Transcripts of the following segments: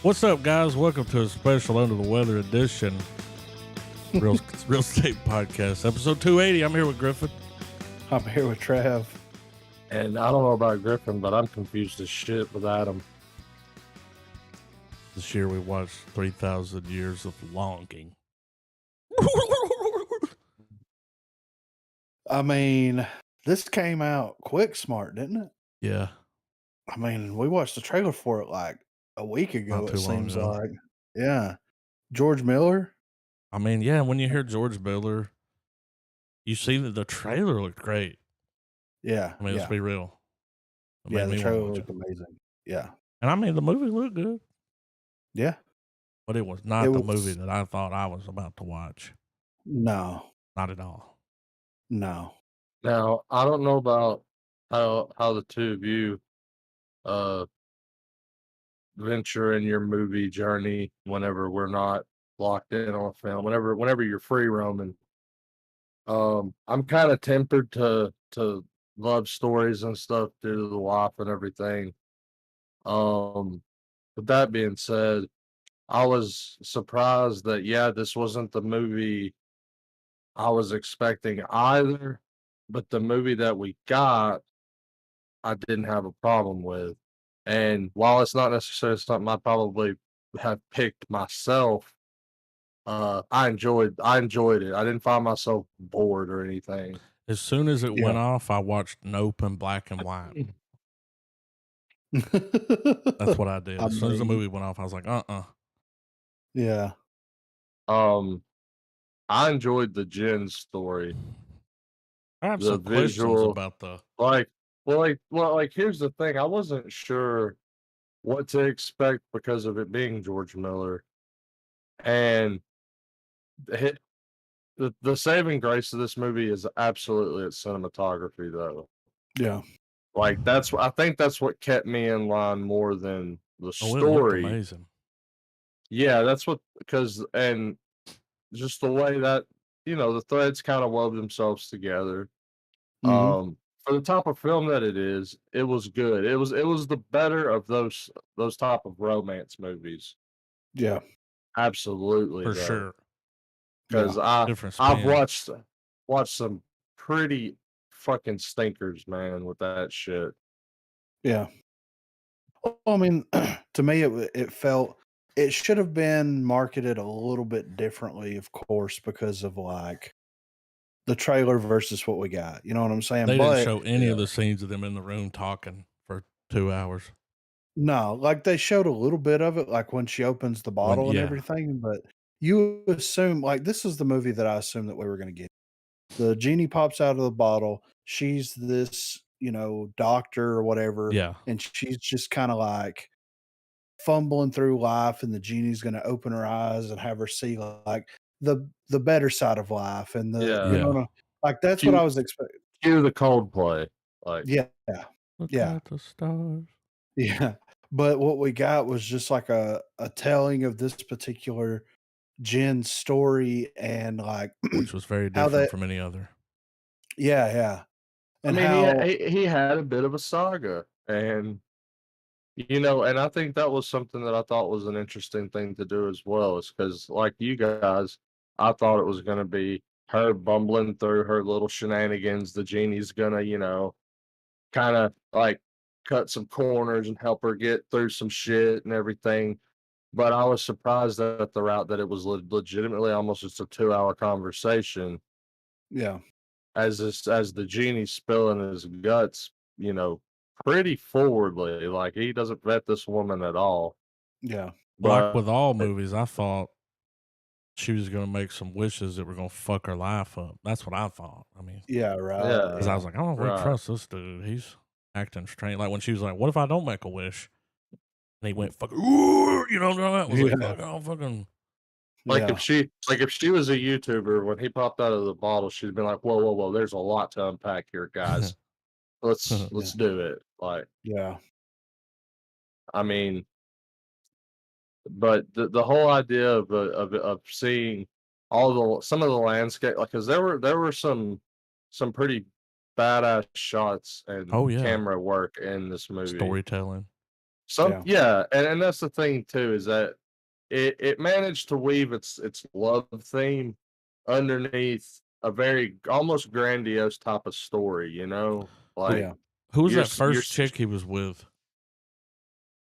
What's up, guys? Welcome to a special Under the Weather edition Real Estate Podcast, episode 280. I'm here with Griffin. I'm here with Trav. And I don't know about Griffin, but I'm confused as shit with Adam. This year we watched 3,000 Years of Longing. I mean, this came out quick smart, didn't it? Yeah. I mean, we watched the trailer for it like a week ago, Not it too long seems ago. like. Yeah. George Miller. I mean, yeah, when you hear George Miller, you see that the trailer looked great. Yeah. I mean, let's be real. Yeah, the trailer looked amazing. Yeah. And I mean, the movie looked good. Yeah. But it was not the movie that I thought I was about to watch. No. Not at all. No. Now, I don't know about how the two of you venture in your movie journey whenever we're not locked in on a film, whenever you're free roaming. I'm kind of tempered to love stories and stuff due to the wife and everything. With that being said, I was surprised that this wasn't the movie I was expecting either, but the movie that we got, I didn't have a problem with. And while it's not necessarily something I probably have picked myself, I enjoyed it. I didn't find myself bored or anything. As soon as it went off, I watched Nope in black and white. That's what I did. As soon as the movie went off, I was like, Yeah. I enjoyed the Djinn story. I have some questions about the here's the thing. I wasn't sure what to expect because of it being George Miller. And the saving grace of this movie is absolutely its cinematography, though. Yeah. Like I think that's what kept me in line more than the story. It looked amazing. Yeah, that's and just the way that, the threads kind of wove themselves together. Mm-hmm. For the type of film that it is, it was good. It was the better of those type of romance movies. Yeah. Absolutely. For sure. Because I've watched some pretty fucking stinkers, man, with that shit. Yeah. Well, I mean, to me, it felt it should have been marketed a little bit differently, of course, because of like the trailer versus what we got. You know what I'm saying? They didn't show any of the scenes of them in the room talking for 2 hours. No, like they showed a little bit of it, like when she opens the bottle and everything, but you assume like this is the movie that I assumed that we were going to get. The genie pops out of the bottle. She's this, doctor or whatever. Yeah. And she's just kind of like fumbling through life, and the genie's going to open her eyes and have her see like the better side of life. And like that's what I was expecting. Cue the Coldplay. Like, Look at the stars. Yeah. But what we got was just like a telling of this particular Djinn story, and like which was very different from any other. Yeah. And he had a bit of a saga, and and I think that was something that I thought was an interesting thing to do as well, is because like you guys, I thought it was going to be her bumbling through her little shenanigans. The genie's gonna, kind of like cut some corners and help her get through some shit and everything. But I was surprised at the route that it was legitimately almost just a 2-hour conversation. Yeah. As the genie spilling his guts, pretty forwardly. Like he doesn't vet this woman at all. Yeah. Like with all movies, I thought she was going to make some wishes that were going to fuck her life up. That's what I thought. I mean, yeah, right. Yeah. Because I was like, I don't really trust this dude. He's acting strange. Like when she was like, "What if I don't make a wish?" And he went, "Fuck," that was like, "Oh, fucking." Like if she was a YouTuber, when he popped out of the bottle, she'd been like, "Whoa! There's a lot to unpack here, guys. Let's do it." Like, yeah. I mean, but the whole idea of seeing some of the landscape, like, because there were some pretty badass shots and camera work in this movie. Storytelling. Yeah. And that's the thing too, is that it managed to weave its love theme underneath a very almost grandiose type of story, you know? Like, Yeah. Who was you're that s you're first s chick he was with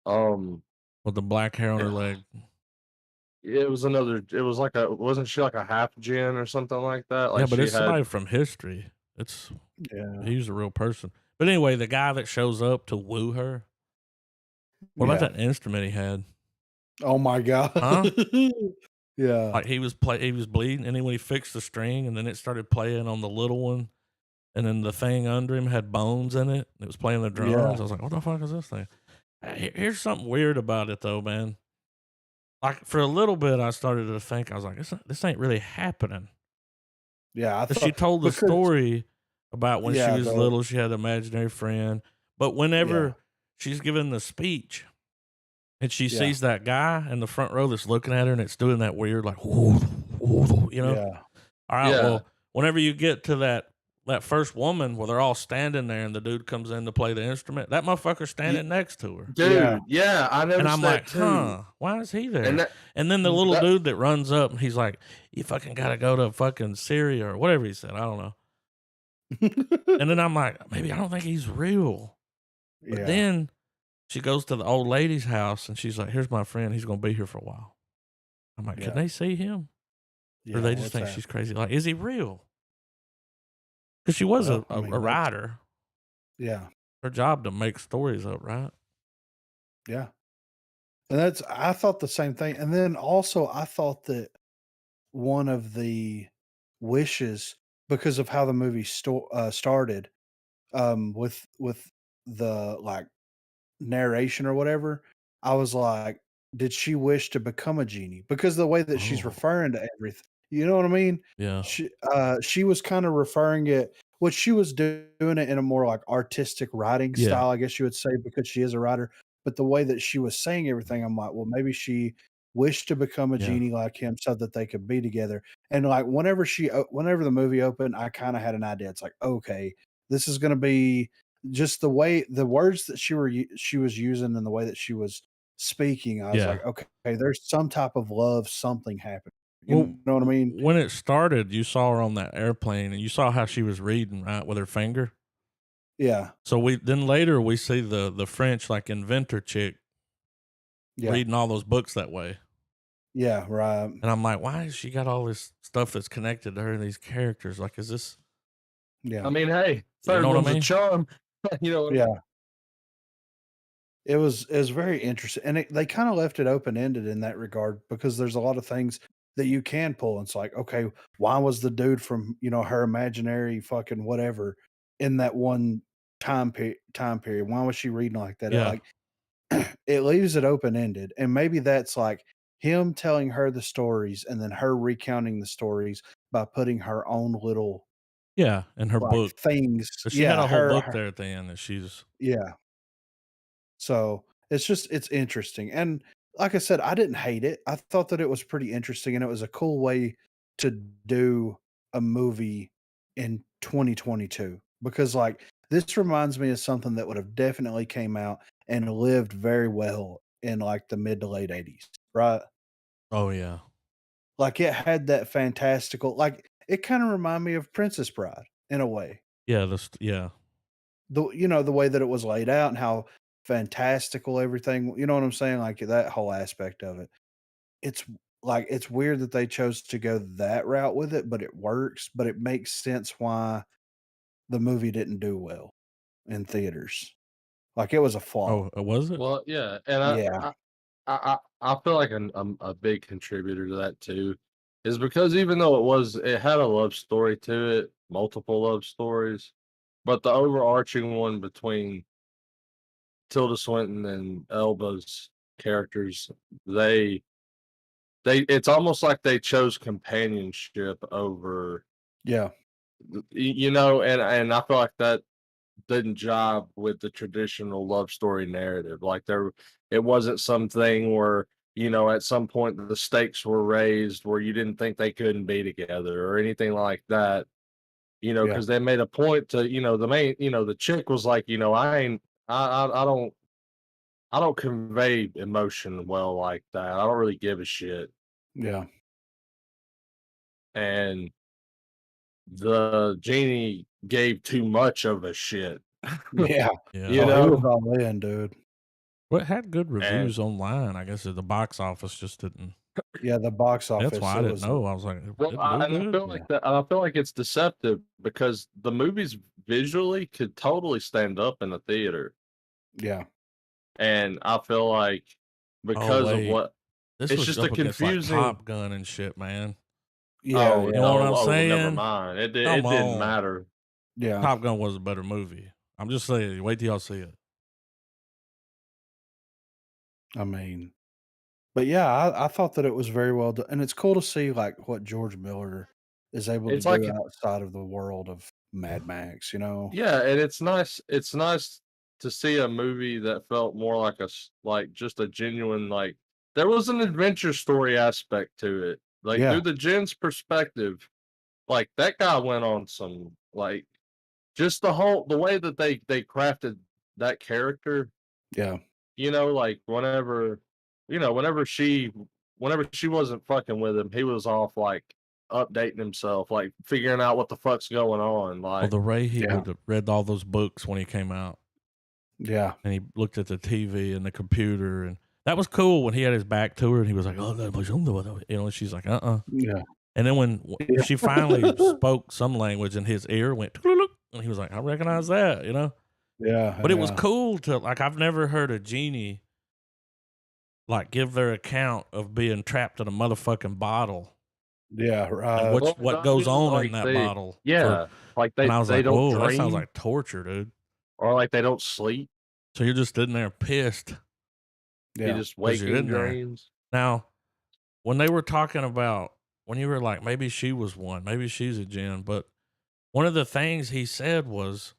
um, with the black hair on her leg? it was like a wasn't she like a half Djinn or something like that? Yeah, Like, but she it's had somebody from history. It's Yeah. He's a real person. But anyway, the guy that shows up to woo her, what about Yeah. that instrument he had? Oh my god. Huh? Yeah. Like he was bleeding, and then when he fixed the string, and then it started playing on the little one, and then the thing under him had bones in it. And it was playing the Yeah. drums. I was like, "What the fuck is this thing?" Here's something weird about it, though, man. Like for a little bit, I started to think I was like, "This ain't really happening." Yeah. I But she thought told the because story about when she yeah, was the little, she had an imaginary friend. But yeah. whenever she's giving the speech, and she Yeah. sees that guy in the front row that's looking at her, and it's doing that weird, like, "Whoa, whoa," you know? Yeah. All right, Yeah. well, whenever you get to that first woman where they're all standing there and the dude comes in to play the instrument, that motherfucker's Ye standing next to her. Yeah. Dude, yeah, I And noticed I'm like, that too, "Huh, why is he and there?" And then the little that dude that runs up, and he's like, "You fucking gotta go to fucking Syria," or whatever he said, I don't know. And then I'm like, "Maybe I don't think he's real." But Yeah. then she goes to the old lady's house, and she's like, "Here's my friend, he's gonna be here for a while." I'm like, "Can Yeah. they see him? Or Yeah. they just What's think that? she's crazy? Like, is he real?" Because she was Well, I a mean, that's writer. yeah. Her job to make stories up, right? Yeah. And that's I thought the same thing. And then also I thought that one of the wishes because of how the movie started with the like narration or whatever, I was like, did she wish to become a genie? Because the way that she's Oh, referring to everything, you know what I mean? yeah. She was kind of referring it what she was doing it in a more like artistic writing Yeah. style, I guess you would say, because she is a writer. But the way that she was saying everything, I'm like, well, maybe she wished to become a Yeah. genie like him so that they could be together. And like whenever the movie opened, I kind of had an idea. It's like, okay, this is going to be just the way the words that she was using and the way that she was speaking, I was Yeah. like, "Okay, there's some type of love, something happened." You Well, know what I mean? when it started, you saw her on that airplane and you saw how she was reading, right, with her finger. Yeah, So then later we see the French like inventor chick yeah, reading all those books that way. yeah, right. And I'm like, why has she got all this stuff that's connected to her and these characters? Like, is this, I Yeah, mean, hey, you third know what I one's a mean? charm. You know what I mean? yeah. It was very interesting, and they kinda left it open-ended in that regard because there's a lot of things that you can pull. It's like, okay, why was the dude from, her imaginary fucking whatever in that one time period? Why was she reading like that? Yeah. Like it leaves it open ended, and maybe that's like him telling her the stories and then her recounting the stories by putting her own little Yeah. And her like book. things. But she had Yeah, a whole book her there at the end that she's, yeah. So it's interesting, and like I said, I didn't hate it. I thought that it was pretty interesting, and it was a cool way to do a movie in 2022 because like this reminds me of something that would have definitely came out and lived very well in like the mid to late 80s, right? oh, yeah. Like, it had that fantastical like, it kinda remind me of Princess Bride in a way. Yeah. Yeah. The way that it was laid out and how fantastical everything you know what I'm saying? Like, that whole aspect of it. It's it's weird that they chose to go that route with it, but it works, but it makes sense why the movie didn't do well in theaters. Like, it was a flop. Oh, was it? Well, yeah, and Yeah. I feel like a big contributor to that too is because even though it had a love story to it, multiple love stories, but the overarching one between Tilda Swinton and Elba's characters, they it's almost like they chose companionship over Yeah. and I feel like that didn't jive with the traditional love story narrative. Like it wasn't something where, at some point the stakes were raised where you didn't think they couldn't be together or anything like that, Yeah. because they made a point to, the main, the chick was like, I ain't, I don't, I don't convey emotion well like that. I don't really give a shit. Yeah. And the genie gave too much of a shit. Yeah. Yeah. You Oh, he was know? all in, dude. Well, it had good And reviews online. I guess the box office just didn't. Yeah, the box That's office, why I it didn't was know. I was like, it well, didn't do I good. feel yeah. like that. I feel like it's deceptive because the movies visually could totally stand up in a theater, Yeah. and I feel like Oh because of wait, what this it's was just a up against like confusing. Top Gun and shit, man. Yeah, Oh, You yeah. know what I'm never saying? mind. Come It didn't on, matter. Yeah. Top Gun was a better movie. I'm just saying. Wait till y'all see it. I mean, but yeah, I thought that it was very well done, and it's cool to see, like, what George Miller is able to It's like do outside of the world of Mad Max, you know? yeah, and it's nice. It's nice to see a movie that felt more like like just a genuine like there was an adventure story aspect to it. Like Yeah, through the Jinn's perspective, like that guy went on some like just the way that they crafted that character. yeah, Like whenever she wasn't fucking with him, he was off like updating himself, like figuring out what the fuck's going on. Oh, Like the Ray he yeah, would have read all those books when he came out, yeah, and he looked at the TV and the computer, and that was cool when he had his back to her, and he was like, "Oh, and she's like, yeah, And then when yeah, she finally spoke some language, and his ear went, and he was like, "I recognize that." yeah, But it was yeah, cool to like I've never heard a genie like give their account of being trapped in a motherfucking bottle yeah, and right. well, what not goes even on in like that bottle for. yeah, like And I was they like, don't "Whoa, that sounds dream like torture, dude." or like they don't sleep. So you're just sitting there pissed He Yeah, just because you're waking in there. dreams. Now, when they were talking about when you were like, maybe she was one, maybe she's a Djinn, but one of the things he said was,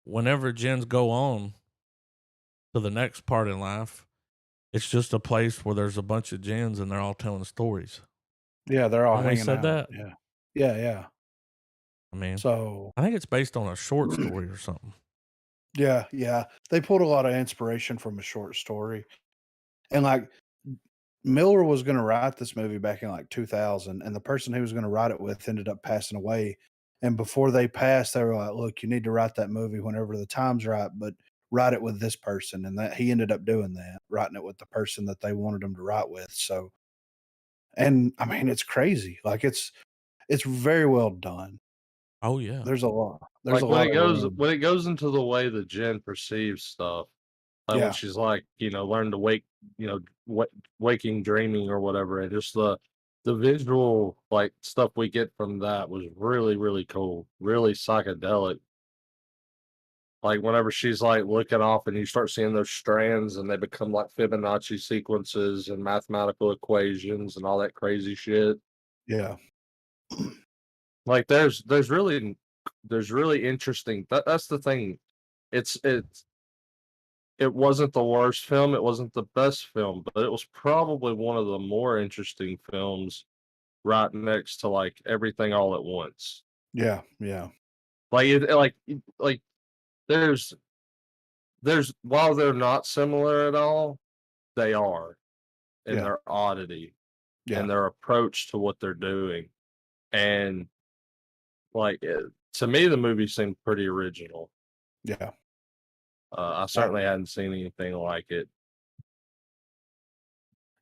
whenever Djinns go on to the next part in life, it's just a place where there's a bunch of Djinns and they're all telling stories. yeah, they're all Remember when he hanging said out. that? Yeah. Yeah, yeah. I mean, So, I think it's based on a short story or something. yeah, yeah. They pulled a lot of inspiration from a short story. And, like, Miller was gonna write this movie back in, like, 2000, and the person he was gonna write it with ended up passing away, and before they passed, they were like, "Look, you need to write that movie whenever the time's right, but write it with this person," and that he ended up doing that, writing it with the person that they wanted him to write with, so and, I mean, it's crazy, like, it's very well done. Oh yeah. There's a Like lot of room. when it goes into the way the Jinn perceives stuff, like when Yeah, she's like, learn to wake, waking dreaming or whatever, and just the visual like stuff we get from that was really really cool, really psychedelic. Like whenever she's like looking off and you start seeing those strands and they become like Fibonacci sequences and mathematical equations and all that crazy shit. yeah, Like there's really interesting that's the thing. It's it wasn't the worst film, it wasn't the best film, but it was probably one of the more interesting films right next to like Everything All at Once. yeah, yeah, Like there's while they're not similar at all, they are in yeah, their oddity yeah, and their approach to what they're doing. And to me, the movie seemed pretty original. yeah. I I certainly hadn't seen anything like it.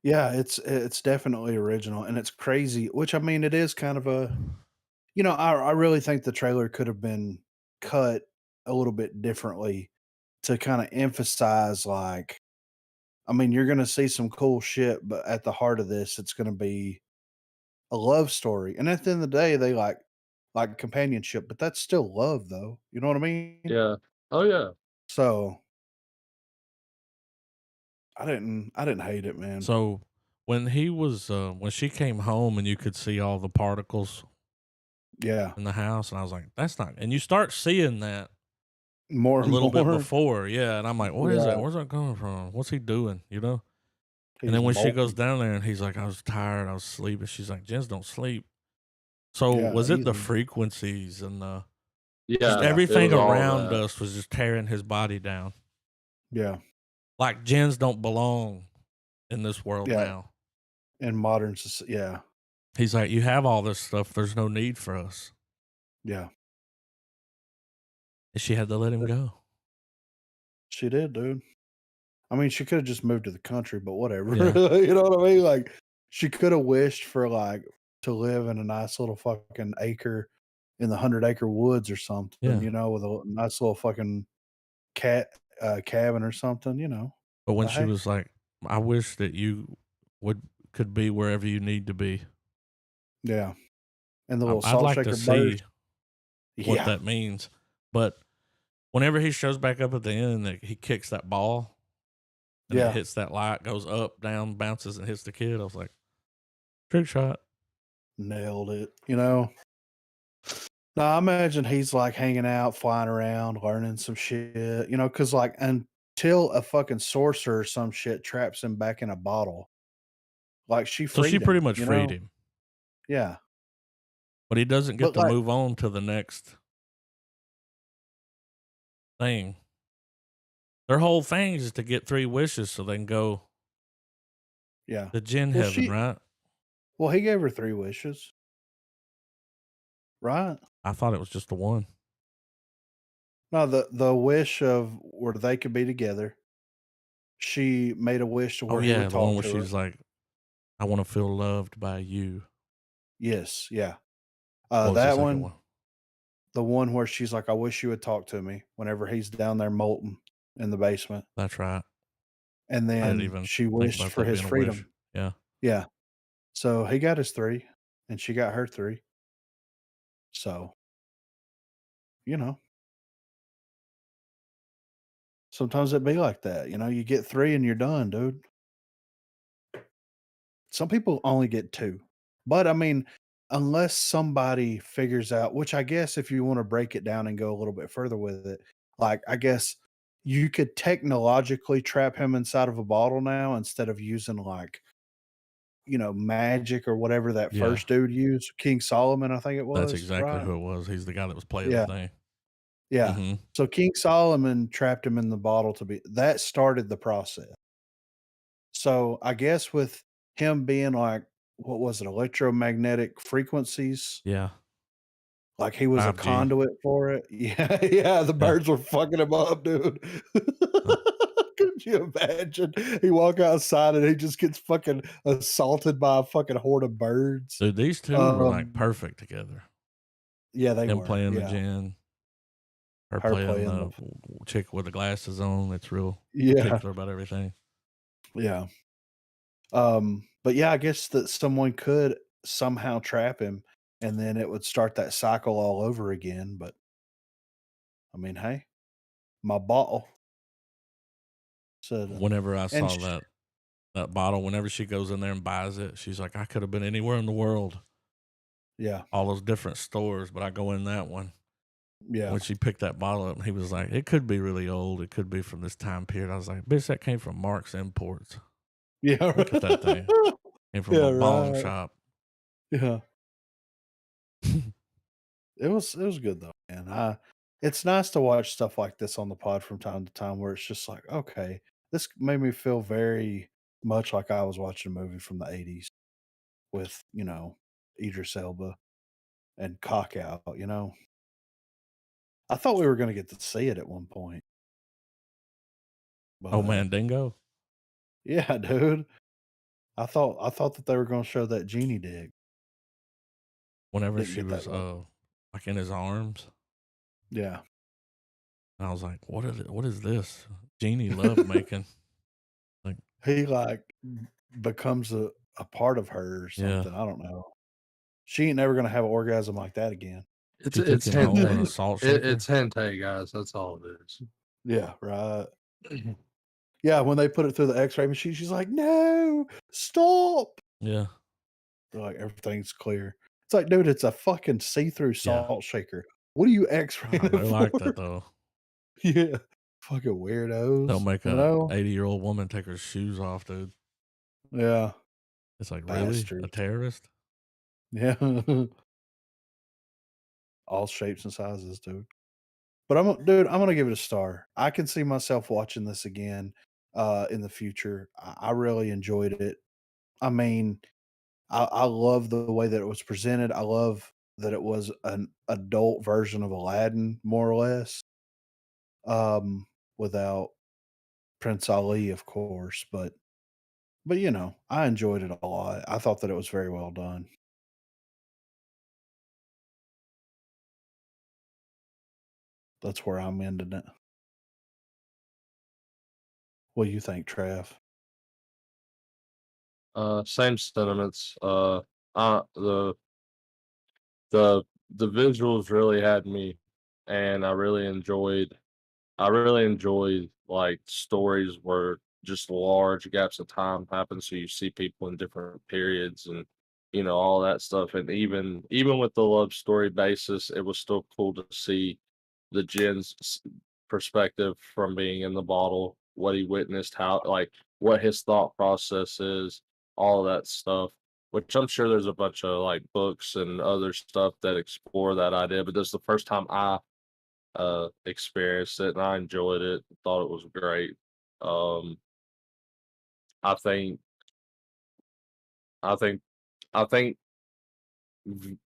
Yeah, it's definitely original, and it's crazy, which, I mean, it is kind of a I really think the trailer could have been cut a little bit differently to kinda emphasize, like I mean, you're gonna see some cool shit, but at the heart of this, it's gonna be a love story, and at the end of the day, they like companionship, but that's still love, though, you know what I mean? Yeah. Oh yeah. So, I didn't hate it, man. So when she came home and you could see all the particles Yeah. in the house, and I was like, that's not. And you start seeing that More a and little bit more. before, yeah. And I'm like, what is that? Yeah. Where's that coming from? What's he doing? And He's then when she goes molting. down there and he's like, I was tired, I was sleeping. She's like, Jens don't sleep. So Yeah, was it the easy. frequencies and just Yeah. Yeah. It everything was all around that. us was just tearing his body down? Yeah. Like Djinns don't belong in this world Yeah, now. in modern yeah. He's like, you have all this stuff. There's no need for us. Yeah. And she had to let him go. She did, dude. I mean, she could have just moved to the country, but whatever. Yeah. You know what I mean? Like, she could have wished for like to live in a nice little fucking acre in the 100-acre woods or something, Yeah. you know, with a nice little fucking cat cabin or something, you know. But when But she hey, was like, I wish that you could be wherever you need to be. yeah. And the little I'd salt like to shaker burst. see what Yeah. that means. But whenever he shows back up at the end, that he kicks that ball and it Yeah. hits that light, goes up, down, bounces, and hits the kid. I was like, trick shot. Nailed it, you know. Now I imagine he's like hanging out, flying around, learning some shit, you know, because like until a fucking sorcerer or some shit traps him back in a bottle, like she So she freed pretty him, much you freed know? him, Yeah. but he doesn't get But to like, move on to the next thing. Their whole thing is to get 3 wishes so they can go yeah. to Djinn Well, heaven, right? he gave her 3 wishes, right? I thought it was just the one. No, the wish of where they could be together. She made a wish to Oh where he yeah, would the one talk where to her. she's like, I want to feel loved by you. Yes, yeah. What was the That second one, one? the one where she's like, "I wish you would talk to me," whenever he's down there molting in the basement. That's right. And I didn't then even she think wished about for that his being a wish. freedom. Yeah. Yeah. So he got his 3 and she got her 3. So, you know, sometimes it be like that, you know, you get 3 and you're done, dude. Some people only get 2. But I mean, unless somebody figures out, which I guess if you wanna break it down and go a little bit further with it, like, I guess you could technologically trap him inside of a bottle now instead of using, like, you know, magic or whatever that Yeah. first dude used, King Solomon, I think it That's was, exactly right? who it was. He's the guy that was playing the Yeah, thing. yeah. Mm-hmm. So King Solomon trapped him in the bottle to be that started the process. So I guess with him being like, what was it, electromagnetic frequencies, Yeah. like he was a 5G. conduit for it. Yeah, yeah, the Yeah. birds were fucking him up, dude. Uh, Could you imagine? He walk outside and he just gets fucking assaulted by a fucking horde of birds. Dude, these two were like Um, perfect together. yeah, they Him were. playing the Yeah, Djinn, her her playing playing the the chick with the glasses on. It's real yeah, particular about everything. yeah. But yeah, I guess that someone could somehow trap him and then it would start that cycle all over again. But I mean, hey, my bottle said, Whenever I and saw that bottle, whenever she goes in there and buys it, she's like, I could have been anywhere in the world, yeah, all those different stores, but I go in that one. yeah, When she picked that bottle up, and he was like, it could be really old. It could be from this time period. I was like, bitch, that came from Mark's Imports. yeah, Look at that thing. Came from yeah, a bong right, shop. yeah. It was good though, man. It's nice to watch stuff like this on the pod from time to time where it's just like, okay, this made me feel very much like I was watching a movie from the 80s with, you know, Idris Elba and Cock Out, you know. I thought we were gonna get to see it at one point, Oh but man, Dingo. yeah, dude. I thought that they were gonna show that genie dig. Whenever Didn't she get that was one. like in his arms, Yeah. and I was like, what is this? Genie love making. Like, He like becomes a part of her or yeah. something. I don't know. She ain't never gonna have an orgasm like that again. It's She took it's him home in a hentai. salt shaker. It's hentai, guys. That's all it is. Yeah, right. Yeah, when they put it through the X-ray machine, she's like, "No, stop!" Yeah. They're like, "Everything's clear." It's like, dude, it's a fucking see-through Yeah. salt shaker. What are you God, X-raying it they like for? that though. Yeah, fucking They'll weirdos. make You a know? 80-year-old woman take her shoes off, dude. Yeah, It's like, really? A bastards. terrorist? Yeah, all shapes and sizes, dude. But I'm gonna give it a star. I can see myself watching this again. in the future. I really enjoyed it. I mean, I love the way that it was presented. I love that it was an adult version of Aladdin, more or less, without Prince Ali, of course, but, I enjoyed it a lot. I thought that it was very well done. That's where I'm ending it. What do you think, Trav? Same sentiments. The the the visuals really had me, and I really enjoyed like stories where just large gaps of time happen, so you see people in different periods and all that stuff. And even with the love story basis, it was still cool to see the perspective from being in the bottle, what he witnessed, how like what his thought process is, all of that stuff. Which I'm sure there's a bunch of like books and other stuff that explore that idea, but this is the first time I experienced it and I enjoyed it. Thought it was great. Um, I think I think I think v-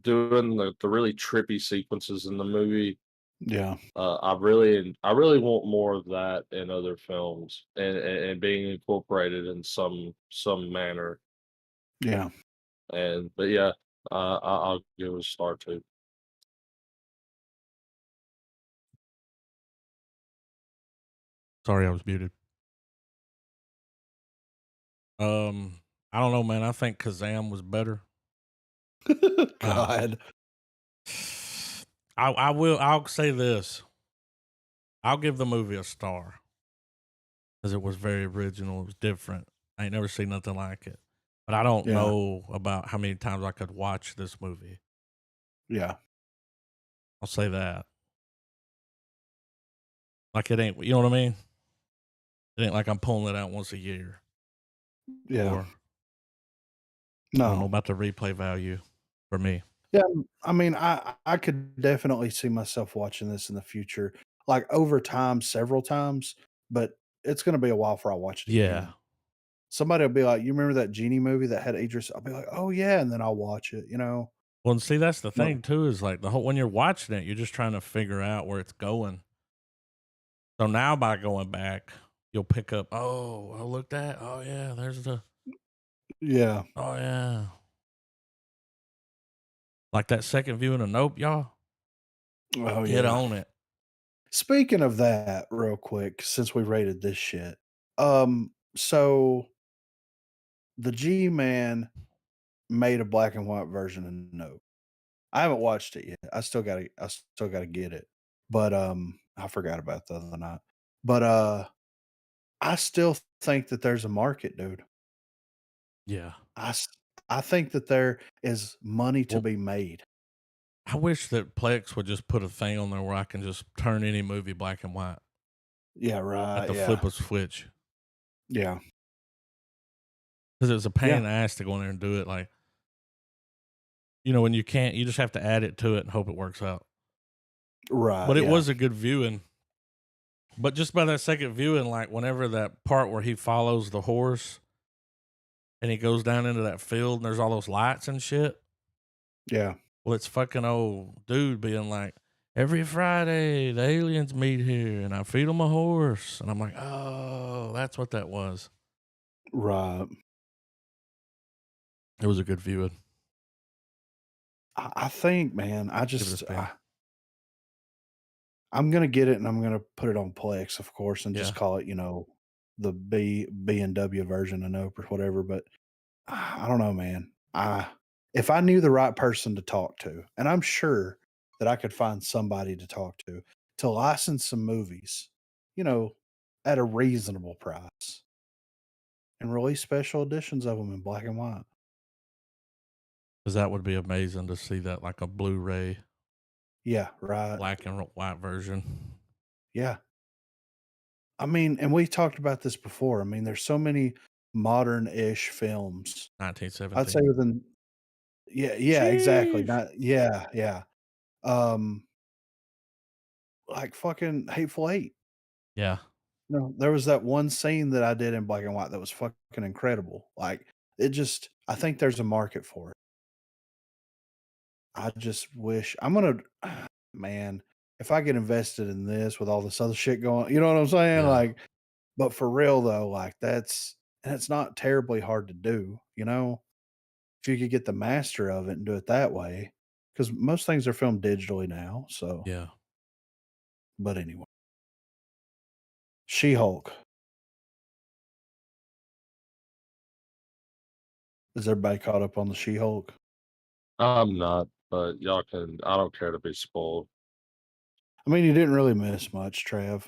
doing the really trippy sequences in the movie. Yeah, I really want more of that in other films and being incorporated in some manner. yeah. And but yeah, I'll give it a star too. Sorry, I was muted. I don't know, man. I think Kazam was better. Uh, God. I'll say this. I'll give the movie a star because it was very original. It was different. I ain't never seen nothing like it. But I don't Yeah, know about how many times I could watch this movie. yeah, I'll say that. Like it ain't, you know what I mean? It ain't like I'm pulling it out once a year. yeah. Or I don't know No. about the replay value for me. Yeah, I mean, I could definitely see myself watching this in the future, like, over time, several times, but it's gonna be a while before I watch it Yeah. again. Somebody will be like, "You remember that Genie movie that had Idris?" I'll be like, "Oh, yeah," and then I'll watch it, you know? Well, and see, that's the No. thing too, is like the whole when you're watching it, you're just trying to figure out where it's going. So now by going back, you'll pick up, oh, look that. Oh yeah, there's the Yeah. oh yeah. Like that second viewing of Nope, y'all. Oh, Get yeah. on it. Speaking of that, real quick, since we rated this shit, so the G-Man made a black and white version of Nope. I haven't watched it yet. I still gotta get it. But, I forgot about the other night. But, I still think that there's a market, dude. Yeah. I s I think that there is money to Well, be made. I wish that Plex would just put a thing on there where I can just turn any movie black and white Yeah, at right, the flip yeah. of switch. Yeah. Because it's a pain Yeah. in the ass to go in there and do it. Like, when you can't, you just have to add it to it and hope it works out. Right, But it yeah. was a good viewing. But just by that second viewing, like whenever that part where he follows the horse and he goes down into that field and there's all those lights and shit. Yeah. Well, it's fucking old dude being like, every Friday the aliens meet here and I feed them a horse. And I'm like, oh, that's what that was. Right. It was a good viewing. I think, man, Give it a spin. I'm gonna get it and I'm gonna put it on Plex, of course, and just Yeah. call it, the B and W version of Nope or whatever, but I don't know, man. If I knew the right person to talk to, and I'm sure that I could find somebody to license some movies, you know, at a reasonable price and release special editions of them in black and white. Because that would be amazing to see that like a Blu ray, Yeah, right. black and white version. Yeah. I mean, and we talked about this before. I mean, there's so many modern-ish films. I'd say 1917. within yeah, yeah, exactly. Sheesh. Not yeah, yeah. Um, like fucking Hateful Eight. Yeah. No, there was that one scene that I did in black and white that was fucking incredible. Like, it just I think there's a market for it. I just wish I'm gonna man, if I get invested in this with all this other shit going, you know what I'm saying? Yeah. Like, but for real though, like and it's not terribly hard to do, you know? If you could get the master of it and do it that way, because most things are filmed digitally now. So, Yeah. but anyway, She Hulk. Is everybody caught up on the She Hulk? I'm not, but y'all can. I don't care to be spoiled. I mean, you didn't really miss much, Trev.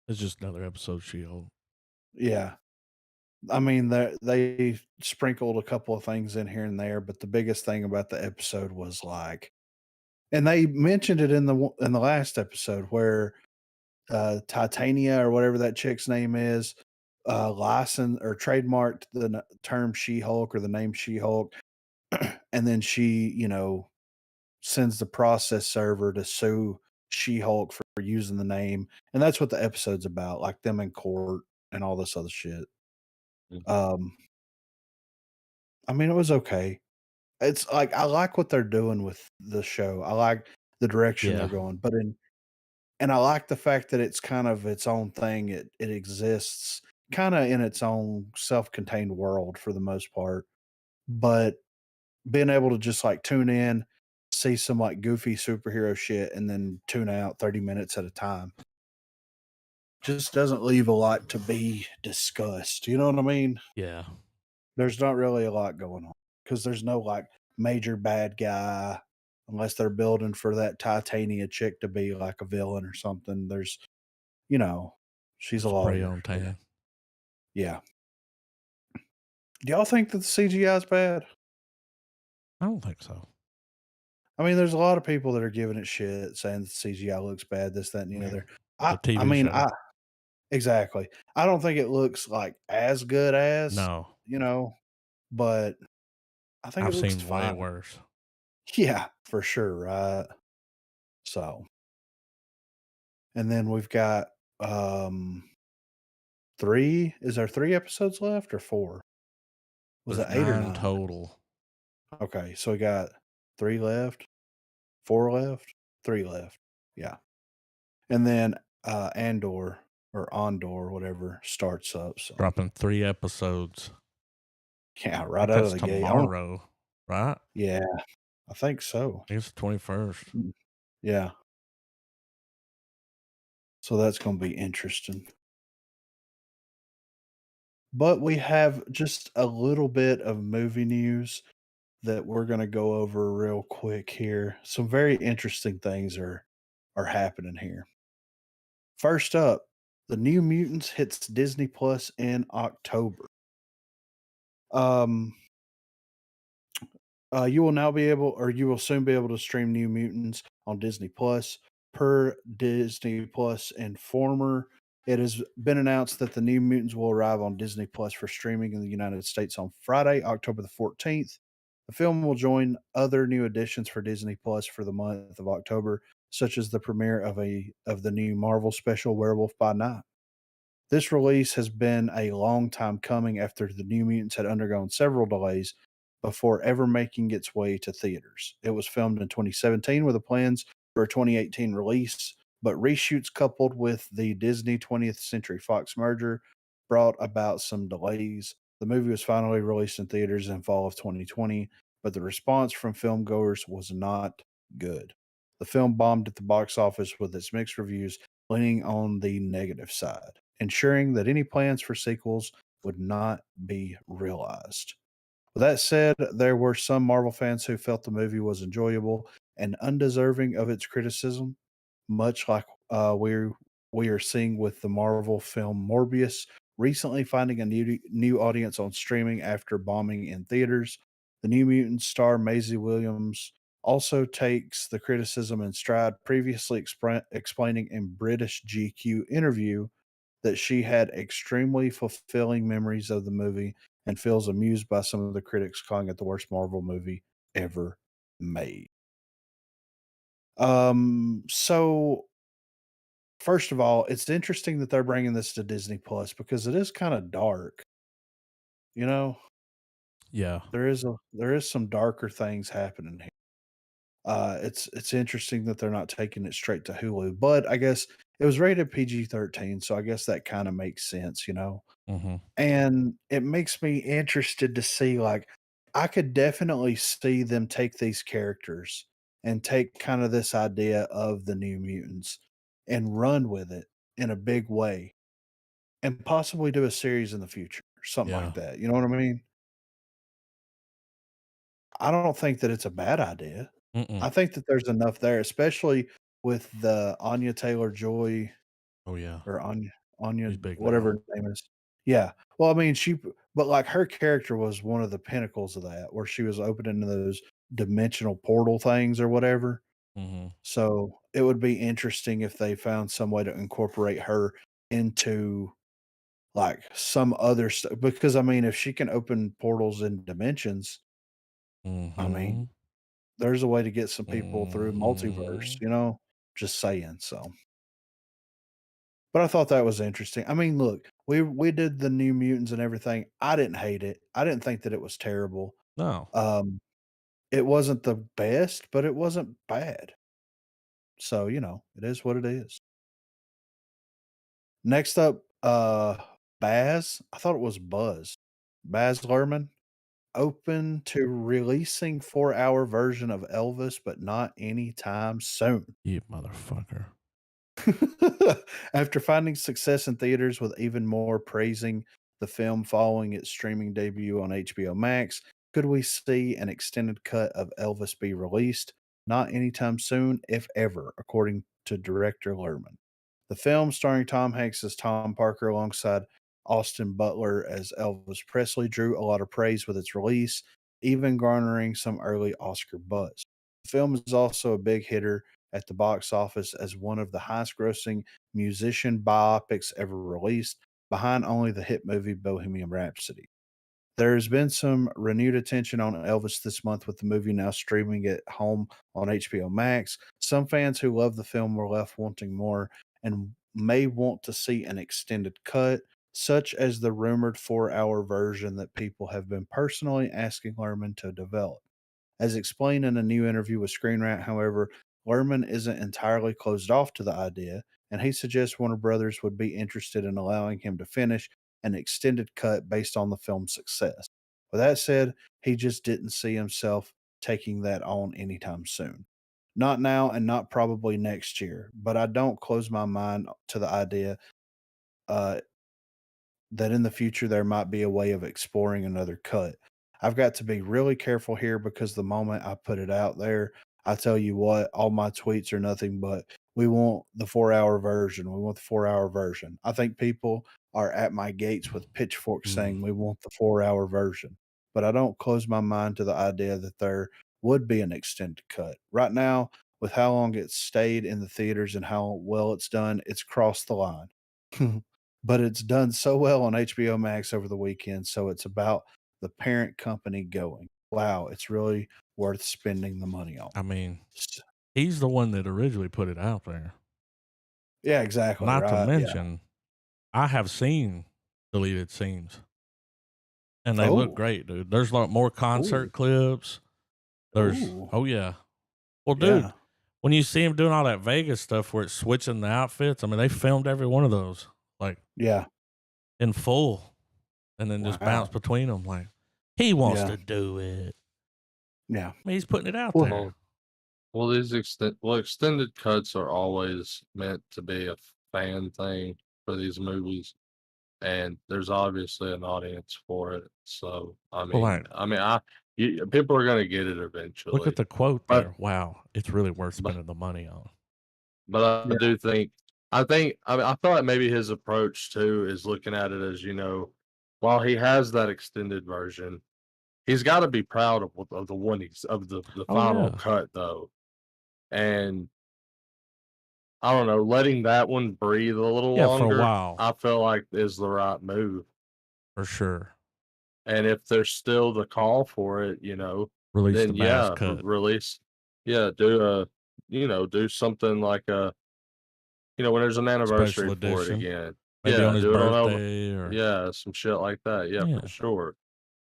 It's just another episode She-Hulk. Yeah. I mean, they sprinkled a couple of things in here and there, but the biggest thing about the episode was like, and they mentioned it in the last episode where Titania or whatever that chick's name is, license or trademarked the term She Hulk or the name She Hulk, and then she, sends the process server to sue She Hulk for using the name, and that's what the episode's about, like them in court and all this other shit. Mhm. Um, I mean, it was okay. It's like I like what they're doing with the show. I like the direction they're Yeah. going, and I like the fact that it's kind of its own thing. It exists kind of in its own self-contained world for the most part. But being able to just like tune in, see some like goofy superhero shit, and then tune out 30 minutes at a time just doesn't leave a lot to be discussed. You know what I mean? Yeah. There's not really a lot going on because there's no like major bad guy unless they're building for that Titania chick to be like a villain or something. There's, you know, she's a Spray lawyer. on Yeah. tan. Yeah. Do y'all think that the CGI is bad? I don't think so. I mean, there's a lot of people that are giving it shit, saying the CGI looks bad, this, that, and the other. The I TV mean, show. exactly. I don't think it looks like as good as, No. you know, but I think it I've looks seen way fine. worse. Yeah, for sure, right? So, and then we've got 3 is there 3 episodes left or 4? Was it There's 8 or 9 9? total. Okay, so we got 3 left, 4 left, 3 left. Yeah. And then Andor or Ondor, whatever, starts up. So Dropping 3 episodes. yeah, I right think out of that's the gate. I want tomorrow, right? yeah, I think so. I think it's the 21st. Mm, yeah. So that's gonna be interesting. But we have just a little bit of movie news that we're gonna go over real quick here. Some very interesting things are happening here. First up, The New Mutants hits Disney Plus in October. Um, you will now be able, or you will soon be able to stream New Mutants on Disney Plus. Per Disney Plus Informer, it has been announced that the New Mutants will arrive on Disney Plus for streaming in the United States on Friday, October the 14th. The film will join other new additions for Disney Plus for the month of October, such as the premiere of the new Marvel special Werewolf by Night. This release has been a long time coming after the New Mutants had undergone several delays before ever making its way to theaters. It was filmed in 2017 with the plans for a 2018 release, but reshoots coupled with the Disney 20th Century Fox merger brought about some delays. The movie was finally released in theaters in fall of 2020, but the response from filmgoers was not good. The film bombed at the box office with its mixed reviews leaning on the negative side, ensuring that any plans for sequels would not be realized. With that said, there were some Marvel fans who felt the movie was enjoyable and undeserving of its criticism, much like we are seeing with the Marvel film Morbius, recently finding a new audience on streaming after bombing in theaters. The New Mutants star Maisie Williams also takes the criticism in stride, previously explaining in British GQ interview that she had extremely fulfilling memories of the movie and feels amused by some of the critics calling it the worst Marvel movie ever made. So first of all, it's interesting that they're bringing this to Disney Plus because it is kind of dark. You know, Yeah. there is some darker things happening here. It's interesting that they're not taking it straight to Hulu, but I guess it was rated PG-13, so I guess that kind of makes sense, you know. Mhm. And it makes me interested to see, like, I could definitely see them take these characters and take kind of this idea of the New Mutants and run with it in a big way and possibly do a series in the future, something Yeah. like that. You know what I mean? I don't think that it's a bad idea. Mm-mm. I think that there's enough there, especially with the Anya Taylor-Joy Oh, yeah. or Anya She's big whatever now. her name is. Yeah. Well, I mean, but, like, her character was one of the pinnacles of that, where she was opening those dimensional portal things or whatever. Mhm. So, it would be interesting if they found some way to incorporate her into, like, some other stuff. Because, I mean, if she can open portals in dimensions, I mean, Mhm. there's a way to get some people through multiverse, Mhm. you know? Just saying, so but I thought that was interesting. I mean, look, we did the New Mutants and everything. I didn't hate it. I didn't think that it was terrible. No. Um, it wasn't the best, but it wasn't bad. So, it is what it is. Next up, Baz. I thought it was Buzz. Baz Luhrmann, open to releasing 4-hour version of Elvis, but not anytime soon. You motherfucker. After finding success in theaters with even more praising the film following its streaming debut on HBO Max, could we see an extended cut of Elvis be released? Not anytime soon, if ever, according to director Lerman. The film, starring Tom Hanks as Tom Parker alongside Austin Butler as Elvis Presley, drew a lot of praise with its release, even garnering some early Oscar buzz. The film is also a big hitter at the box office as one of the highest grossing musician biopics ever released, behind only the hit movie Bohemian Rhapsody. There's been some renewed attention on Elvis this month with the movie now streaming at home on HBO Max. Some fans who love the film were left wanting more and may want to see an extended cut, such as the rumored 4-hour version that people have been personally asking Lerman to develop. As explained in a new interview with Screen Rant, however, Lerman isn't entirely closed off to the idea, and he suggests Warner Brothers would be interested in allowing him to finish an extended cut based on the film's success. With that said, he just didn't see himself taking that on anytime soon. Not now and not probably next year, but I don't close my mind to the idea uh, that in the future there might be a way of exploring another cut. I've got to be really careful here because the moment I put it out there, I tell you what, all my tweets are nothing but we want the 4-hour version. We want the 4-hour version. I think people are at my gates with pitchforks Mm. saying we want the 4-hour version. But I don't close my mind to the idea that there would be an extended cut. Right now, with how long it's stayed in the theaters and how well it's done, it's crossed the line. But it's done so well on HBO Max over the weekend, so it's about the parent company going, "Wow, it's really worth spending the money on." I mean, S he's the one that originally put it out there. Yeah, exactly, Not to right, yeah. mention, I have seen deleted scenes, and they look Oh, great, dude. There's a lot more ooh, concert clips. There's ooh, oh, yeah. Well, yeah, dude, when you see him doing all that Vegas stuff where it's switching the outfits, I mean, they filmed every one of those, like, yeah, in full and then just bounce wow, between them, like, he wants yeah, to do it. yeah. I mean, he's putting it out Well, there. Well, these extended cuts are always meant to be a fan thing for these movies, and there's obviously an audience for it. So, Well, like, people are gonna get it look at eventually. the quote But there. Wow, it's really worth but spending the money on. but I yeah, do think I thought maybe his approach too is looking at it as, while he has that extended version, he's got to be proud of the one of the Oh, final yeah. cut though, and I don't know, letting that one breathe a little Yeah, for a longer, while, I feel like is the right move. for sure. And if there's still the call for it, Release the then Baz yeah, cut. release, yeah, do something like a when there's an Special anniversary for it edition. again. Maybe on Yeah, his do it on birthday or yeah, some shit like that. Yeah, yeah. for sure.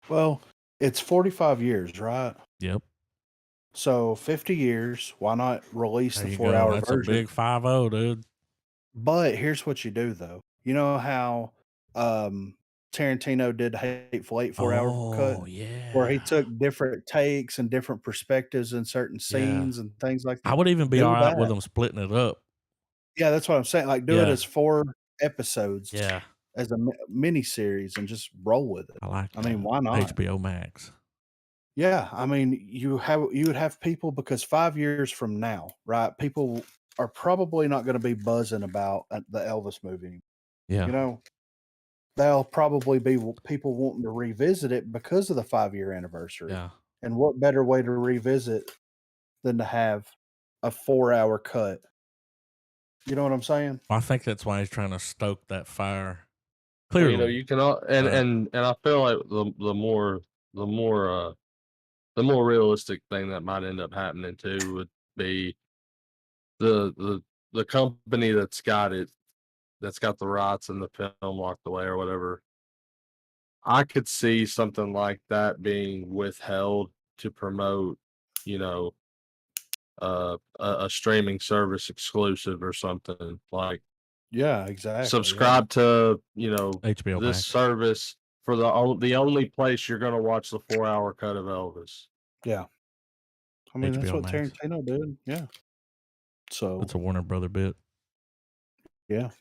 Well, it's 45 years, right? Yep. So 50 years, why not release There the you go. 4-hour That's a version? big 5-0, dude. But here's what you do though. You know how Tarantino did Hateful Eight 4-hour cut? Oh, Where he yeah. took different takes and different perspectives in certain Yeah. scenes and things like I that. would even be Do alright with that. them splitting it up. Yeah, that's what I'm saying. Like, do it Yeah. as 4 episodes Yeah. as a mini series and just roll with it. I like I mean, that. why not? HBO Max. Yeah, I mean, you would have people because 5 years from now, right? People are probably not gonna be buzzing about the Elvis movie. Yeah. You know, they'll probably be people wanting to revisit it because of the 5-year anniversary. Yeah. And what better way to revisit than to have a 4-hour cut? You know what I'm saying? I think that's why he's trying to stoke that fire. Well, Clearly. you can all and But and I feel like the more the more realistic thing that might end up happening too would be the the the company that's got the rights in the film locked away or whatever. I could see something like that being withheld to promote, you know, a streaming service exclusive or something like Yeah, exactly. Yeah. subscribe to, HBO this Max. service for the only place you're gonna watch the 4-hour cut of Elvis. Yeah. I mean, that's HBO what Max. Tarantino did. Yeah. So, That's a Warner Brother bit. yeah.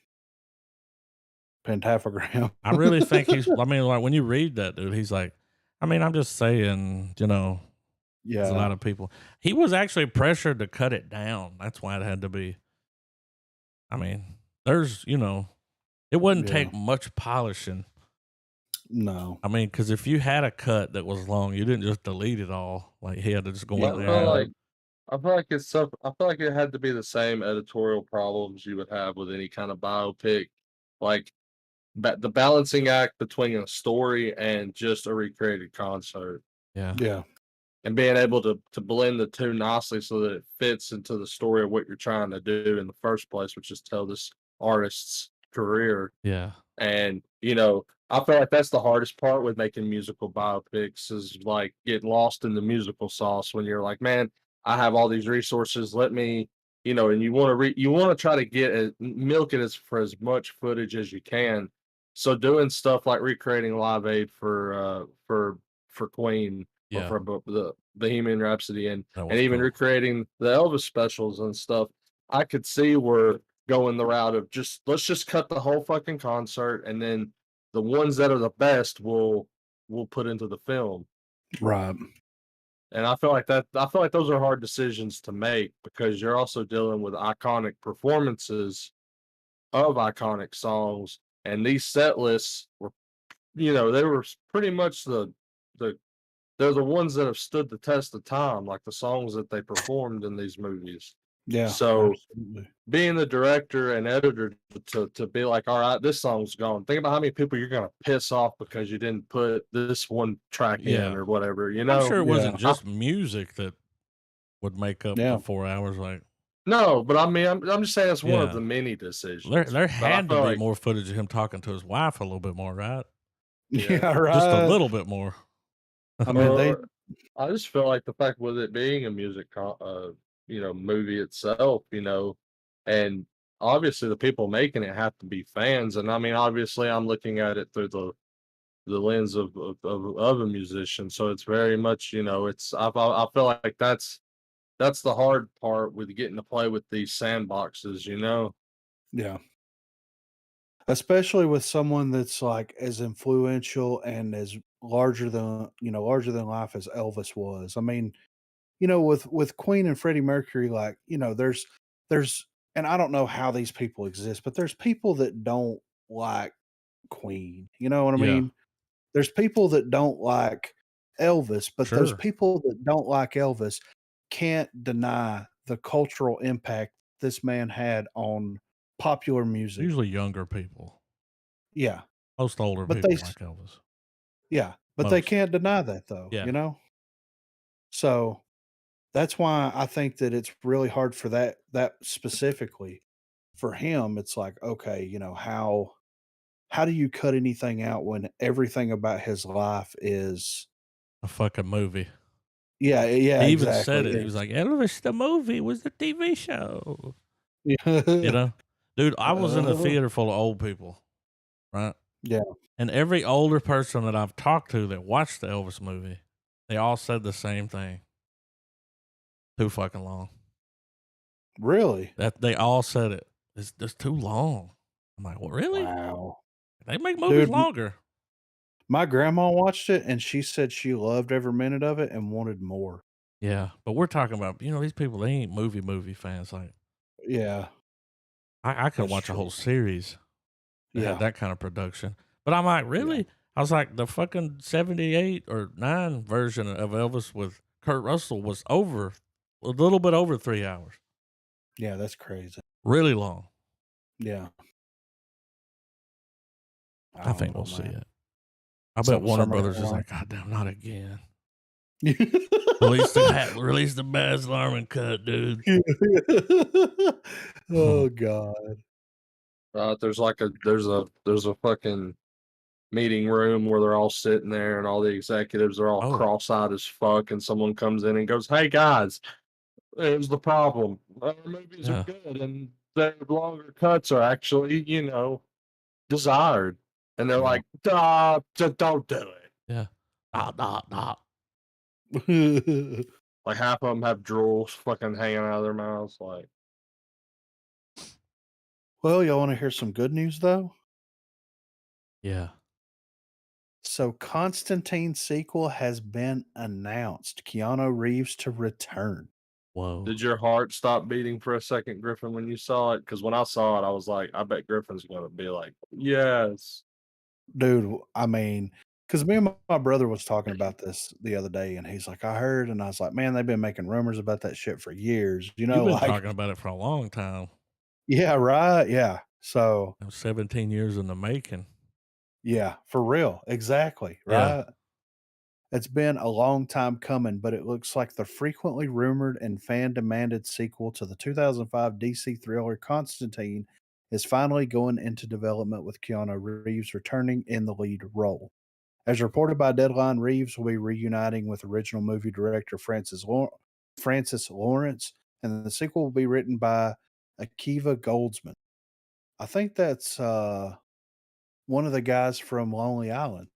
Pentagram. I really think I mean, like, when you read that, dude, he's like, I mean, I'm just saying, there's a Yeah. lot of people. He was actually pressured to cut it down. That's why it had to be. I mean, it wouldn't Yeah. take much polishing. No. I mean, because if you had a cut that was long, you didn't just delete it all. Like, he had to just go Yeah, in there and I feel like it had to be the same editorial problems you would have with any kind of biopic, like the balancing act between a story and just a recreated concert, yeah, Yeah. and being able to blend the two nicely so that it fits into the story of what you're trying to do in the first place, which is tell this artist's career. yeah, And, I feel like that's the hardest part with making musical biopics is like getting lost in the musical sauce when you're like, man, I have all these resources. Let me, and you want to try to get milk it as for as much footage as you can. So doing stuff like recreating Live Aid for Queen or yeah. for the Bohemian Rhapsody That and was even cool. recreating the Elvis specials and stuff, I could see where going the route of just let's just cut the whole fucking concert and then the ones that are the best we'll put into the film. Right. And I feel like those are hard decisions to make because you're also dealing with iconic performances of iconic songs. And these set lists were they were pretty much the they're the ones that have stood the test of time, like the songs that they performed in these movies. Yeah. So Absolutely. being the director and editor to be like, all right, this song's gone. Think about how many people you're gonna piss off because you didn't put this one track in Yeah. or whatever, I'm sure it Yeah. wasn't just music that would make up the Yeah. 4 hours. Like, no, but I mean, I'm just saying it's one of yeah, the many there decisions. there But I had to feel be like, more footage of him talking to his wife a little bit more, right? yeah, Yeah. Just a Right. little bit more. I mean, they, or I just feel like the fact with it being a movie itself, and obviously the people making it have to be fans. And I mean, obviously, I'm looking at it through the lens of a musician. So it's very much, I feel like that's the hard part with getting to play with these sandboxes. yeah. Especially with someone that's like as influential and as larger than life as Elvis was. I mean, with Queen and Freddie Mercury, like, there's and I don't know how these people exist, but there's people that don't like Queen. You know what I Yeah, mean? There's people that don't like Elvis, but those sure. people that don't like Elvis can't deny the cultural impact this man had on popular music. Usually younger people. Yeah. Most older But they people s like Elvis. Yeah, but they Most. can't deny that though, Yeah. So, that's why I think that it's really hard for that specifically. for him, it's like, okay, how do you cut anything out when everything about his life is A fucking movie. yeah, yeah, He even said exactly. it. He was like, Elvis, the movie was the TV show. You Yeah. know? Dude, I was in a Oh, theater full of old people, right? yeah. And every older person that I've talked to that watched the Elvis movie, they all said the same thing. Too fucking long. Really? That they all said it. It's just too long. I'm like, well, really? Wow. They make movies Dude, longer. my grandma watched it and she said she loved every minute of it and wanted more. Yeah, but we're talking about, these people, they ain't movie fans. Like, Yeah, I could that's watch a true. whole series that had Yeah, that kind of production. But I'm like, yeah, really? I was like, the fucking 78 or 9 version of Elvis with Kurt Russell was a little bit over 3 hours. yeah, that's crazy. Really long. Yeah, I I don't think know, we'll see man. it. I bet Warner Something Brothers is like like, God damn, not again. that. Release the Baz Luhrmann cut, dude. Oh god. There's a fucking meeting room where they're all sitting there and all the executives are all Oh, cross-eyed as fuck, and someone comes in and goes, "Hey guys, here's the problem. Our movies are yeah, good, and their longer cuts are actually, desired." And they're Yeah. like, "Duh, just don't do it." yeah. Dot, dot, dot. Like half of them have drools fucking hanging out of their mouths. Like, Well, y'all wanna hear some good news, though? Yeah. So, Constantine sequel has been announced. Keanu Reeves to return. Whoa. did your heart stop beating for a second, Griffin, when you saw it? Because when I saw it, I was like, I bet Griffin's gonna be like, yes. Dude, I mean, because me and my brother was talking about this the other day, and he's like, "I heard," and I was like, "Man, they've been making rumors about that shit for years." You've been Like, talking about it for a long time. yeah, right, yeah. So, It was 17 years in the making. yeah, for real, exactly, Yeah. right? It's been a long time coming, but it looks like the frequently rumored and fan demanded sequel to the 2005 DC thriller Constantine is finally going into development with Keanu Reeves returning in the lead role. As reported by Deadline, Reeves will be reuniting with original movie director Francis Lawrence, and the sequel will be written by Akiva Goldsman. I think that's one of the guys from Lonely Island.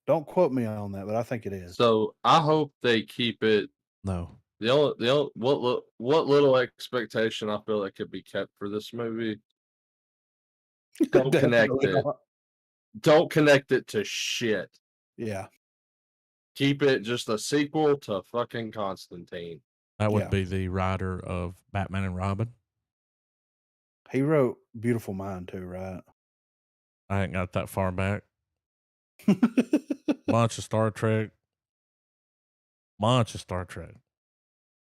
Don't quote me on that, but I think it is. So I hope they keep it. No. What little expectation I feel that could be kept for this movie, don't connect Definitely it. not. Don't connect it to shit. Yeah, Keep it just a sequel to fucking Constantine. That would yeah. be the writer of Batman and Robin. He wrote Beautiful Mind too, right? I ain't got that far back. Bunch of Star Trek. Bunch of Star Trek.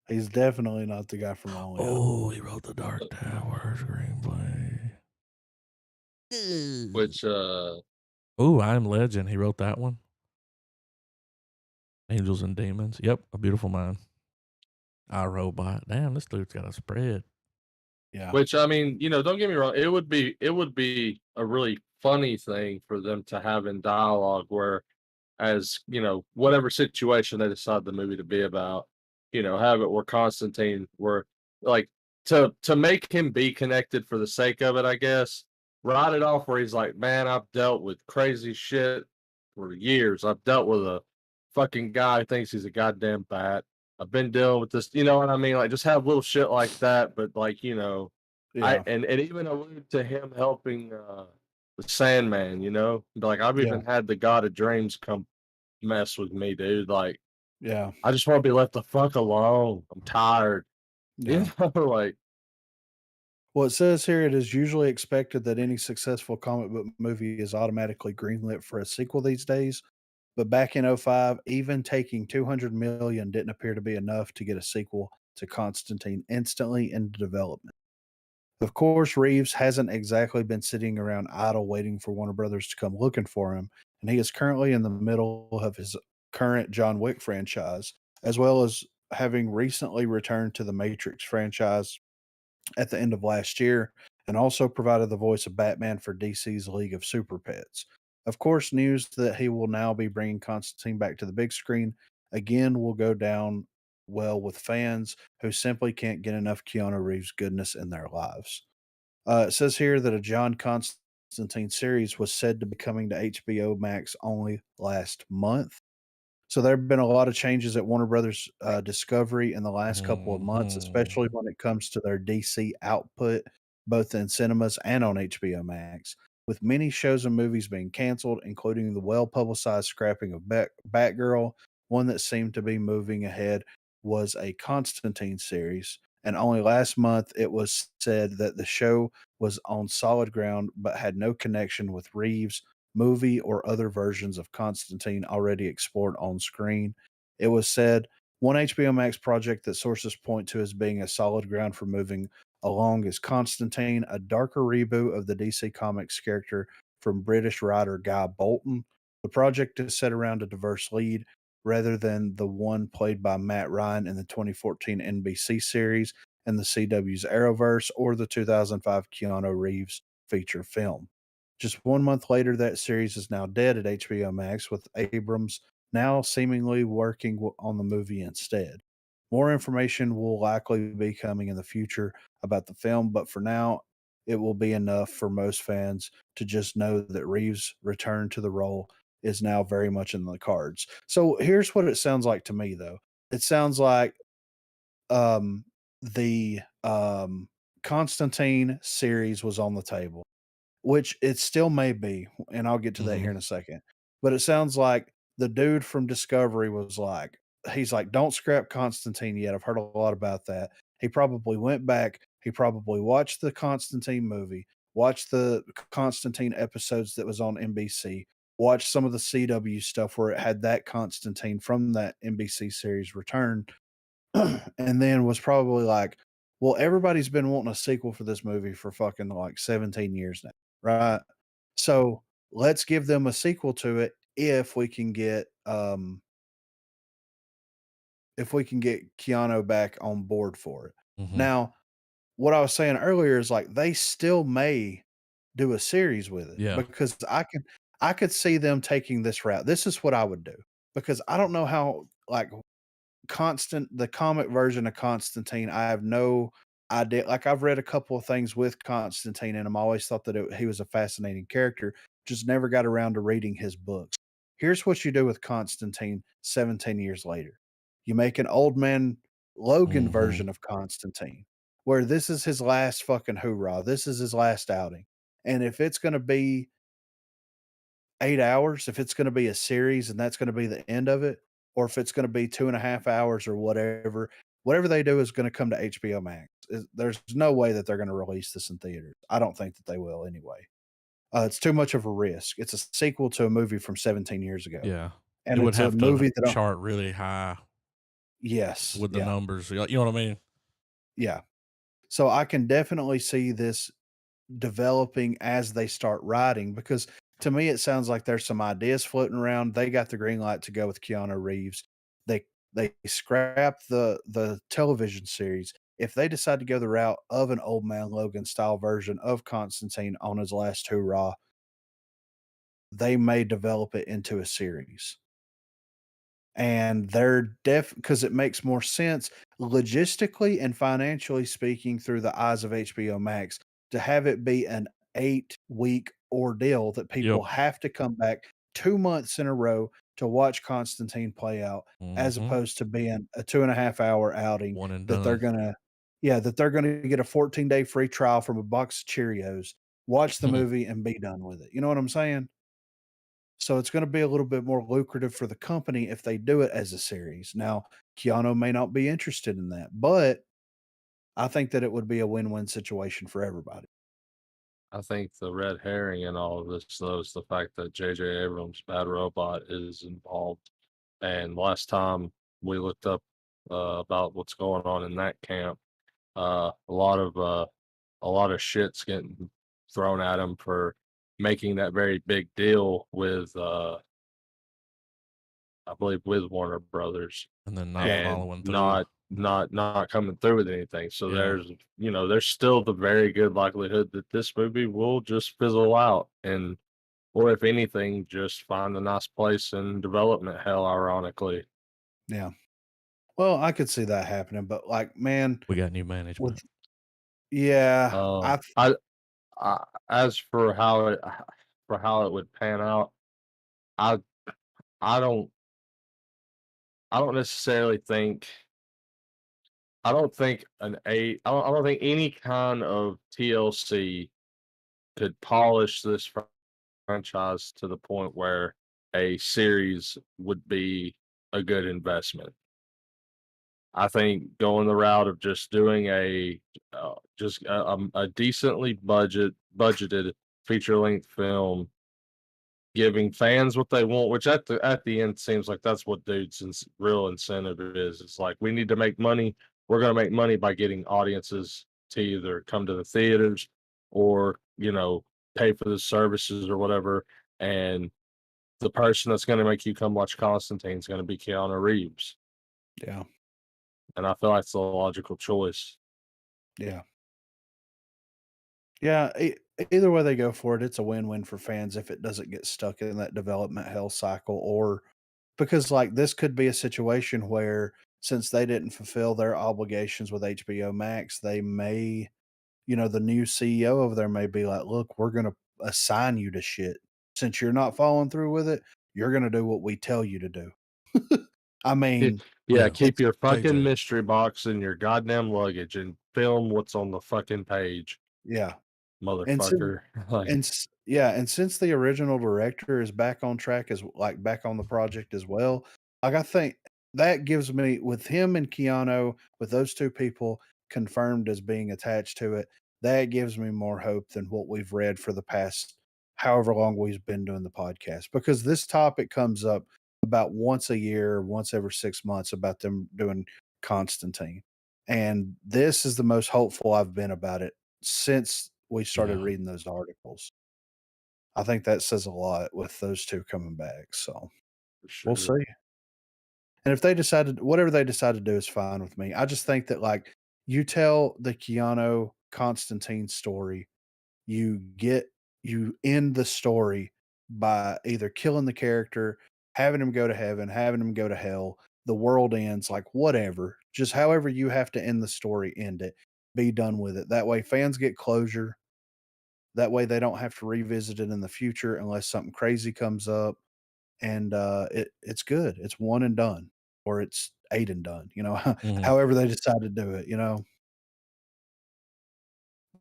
He's definitely not the guy from Lonely Island. Oh, he wrote the Dark Tower screenplay. Which Oh, I Am Legend. He wrote that one. Angels and Demons. Yep, A Beautiful Mind. I Robot. Damn, this dude's got a spread. Yeah, which I mean, don't get me wrong, it would be a really funny thing for them to have in dialogue where as, whatever situation they decide the movie to be about, have it where Constantine where like to make him be connected for the sake of it, I guess, write it off where he's like, "Man, I've dealt with crazy shit for years. I've dealt with a fucking guy who thinks he's a goddamn bat. I've been dealing with this," you know what I mean? Like just have little shit like that, but like, I yeah, and even allude to him helping the Sandman, Like I've yeah, even had the God of Dreams come mess with me, dude. Like, yeah, I just want to be left the fuck alone. I'm tired. yeah. Like, Well, it says here it is usually expected that any successful comic book movie is automatically greenlit for a sequel these days. But back in '05, even taking 200 million didn't appear to be enough to get a sequel to Constantine instantly into development. Of course, Reeves hasn't exactly been sitting around idle waiting for Warner Brothers to come looking for him, and he is currently in the middle of his current John Wick franchise, as well as having recently returned to the Matrix franchise at the end of last year, and also provided the voice of Batman for DC's League of Super Pets. Of course, news that he will now be bringing Constantine back to the big screen again will go down well with fans who simply can't get enough Keanu Reeves goodness in their lives. It says here that a John Constantine series was said to be coming to HBO Max only last month. So there have been a lot of changes at Warner Brothers Discovery in the last couple of months, Mhm. especially when it comes to their DC output, both in cinemas and on HBO Max. With many shows and movies being canceled, including the well publicized scrapping of Batgirl, one that seemed to be moving ahead was a Constantine series. And only last month it was said that the show was on solid ground but had no connection with Reeves' movie or other versions of Constantine already explored on screen. It was said one HBO Max project that sources point to as being a solid ground for moving along is Constantine, a darker reboot of the DC Comics character from British writer Guy Bolton. The project is set around a diverse lead rather than the one played by Matt Ryan in the 2014 NBC series and the CW's Arrowverse or the 2005 Keanu Reeves feature film. Just 1 month later, that series is now dead at HBO Max, with Abrams now seemingly working on the movie instead. More information will likely be coming in the future about the film, but for now, it will be enough for most fans to just know that Reeves' return to the role is now very much in the cards. So here's what it sounds like to me, though. It sounds like um, the Constantine series was on the table, which it still may be, and I'll get to that here Mhm. in a second. But it sounds like the dude from Discovery was like, he's like, "Don't scrap Constantine yet." I've heard a lot about that. He probably went back. He probably watched the Constantine movie, watched the Constantine episodes that was on NBC, watched some of the CW stuff where it had that Constantine from that NBC series return, and then was probably like, well, everybody's been wanting a sequel for this movie for fucking like 17 years now, right? So let's give them a sequel to it if we can get Keanu back on board for it. Mhm. Now, what I was saying earlier is like they still may do a series with it Yeah. because I could see them taking this route. This is what I would do because I don't know how like the comic version of Constantine, I have no idea. Like I've read a couple of things with Constantine, and I'm always thought that he was a fascinating character. Just never got around to reading his books. Here's what you do with Constantine 17 years later. You make an old man Logan Mhm. version of Constantine, where this is his last fucking hoorah. This is his last outing. And if it's going to be 8 hours, if it's gonna be a series and that's gonna be the end of it, or if it's gonna be 2.5 hours or whatever they do is gonna come to HBO Max. There's no way that they're gonna release this in theaters. I don't think that they will anyway. It's too much of a risk. It's a sequel to a movie from 17 years ago, Yeah. It and would it's a have to movie that I chart really high yes, with the yeah, numbers. You know what I mean? yeah. So I can definitely see this developing as they start writing because to me it sounds like there's some ideas floating around. They got the green light to go with Keanu Reeves. They scrapped the television series. If they decide to go the route of an old man Logan style version of Constantine on his last hurrah, they may develop it into a series. And they're because it makes more sense logistically and financially speaking through the eyes of HBO Max to have it be an 8-week ordeal that Yep. people have to come back 2 months in a row to watch Constantine play out, as Mhm. opposed to being a 2.5-hour outing One and that they're done. gonna yeah, that they're gonna get a 14-day free trial from a box of Cheerios, watch the movie, and be done with it. You know what I'm saying? So it's gonna be a little bit more lucrative for the company if they do it as a series. Now, Keanu may not be interested in that, but I think that it would be a win-win situation for everybody. I think the red herring in all of this, though, is the fact that J.J. Abrams' Bad Robot is involved. And last time we looked up about what's going on in that camp, uh, a lot of uh, a lot of shit's getting thrown at him for making that very big deal with, I believe, with Warner Brothers, And then not Yeah. and following not through. not coming through with anything. So Yeah. there's still the very good likelihood that this movie will just fizzle out and or if anything, just find a nice place in development hell, ironically. Yeah. Well, I could see that happening, but like, man, We got new with management. yeah, Uh, I I as for how it would pan out, I I don't I don't necessarily think I don't think any kind of TLC could polish this franchise to the point where a series would be a good investment. I think going the route of just doing a decently budgeted feature length film, giving fans what they want, which at the end seems like that's what dude's real incentive is. It's like we need to make money. We're going to make money by getting audiences to either come to the theaters or pay for the services or whatever. And the person that's going to make you come watch Constantine is going to be Keanu Reeves, yeah, and I feel like it's the logical choice. yeah. Yeah, either way they go for it, it's a win-win for fans if it doesn't get stuck in that development hell cycle, or because like this could be a situation where since they didn't fulfill their obligations with HBO Max, they may, the new CEO over there may be like, "Look, we're going to assign you to shit. Since you're not following through with it, you're going to do what we tell you to do." I mean, Yeah, Yeah. keep it's your fucking JJ. mystery box in your goddamn luggage and film what's on the fucking page, yeah. And since motherfucker. Like, yeah, and since the original director is back on track as like back on the project as well, like I think that gives me with him and Keanu, with those 2 people confirmed as being attached to it, that gives me more hope than what we've read for the past however long we've been doing the podcast. Because this topic comes up about once a year, once every 6 months about them doing Constantine. And this is the most hopeful I've been about it since we started Yeah. reading those articles. I think that says a lot with those 2 coming back, so for we'll sure. see. And if they decided whatever they decide to do is fine with me. I just think that, like, you tell the Keanu Constantine story, you get you end the story by either killing the character, having him go to heaven, having him go to hell, the world ends, like, whatever. Just however you have to end the story, end it. Be done with it. That way fans get closure. That way they don't have to revisit it in the future unless something crazy comes up, and, it's good. It's one and done, or it's 8 and done, Mhm. however they decide to do it.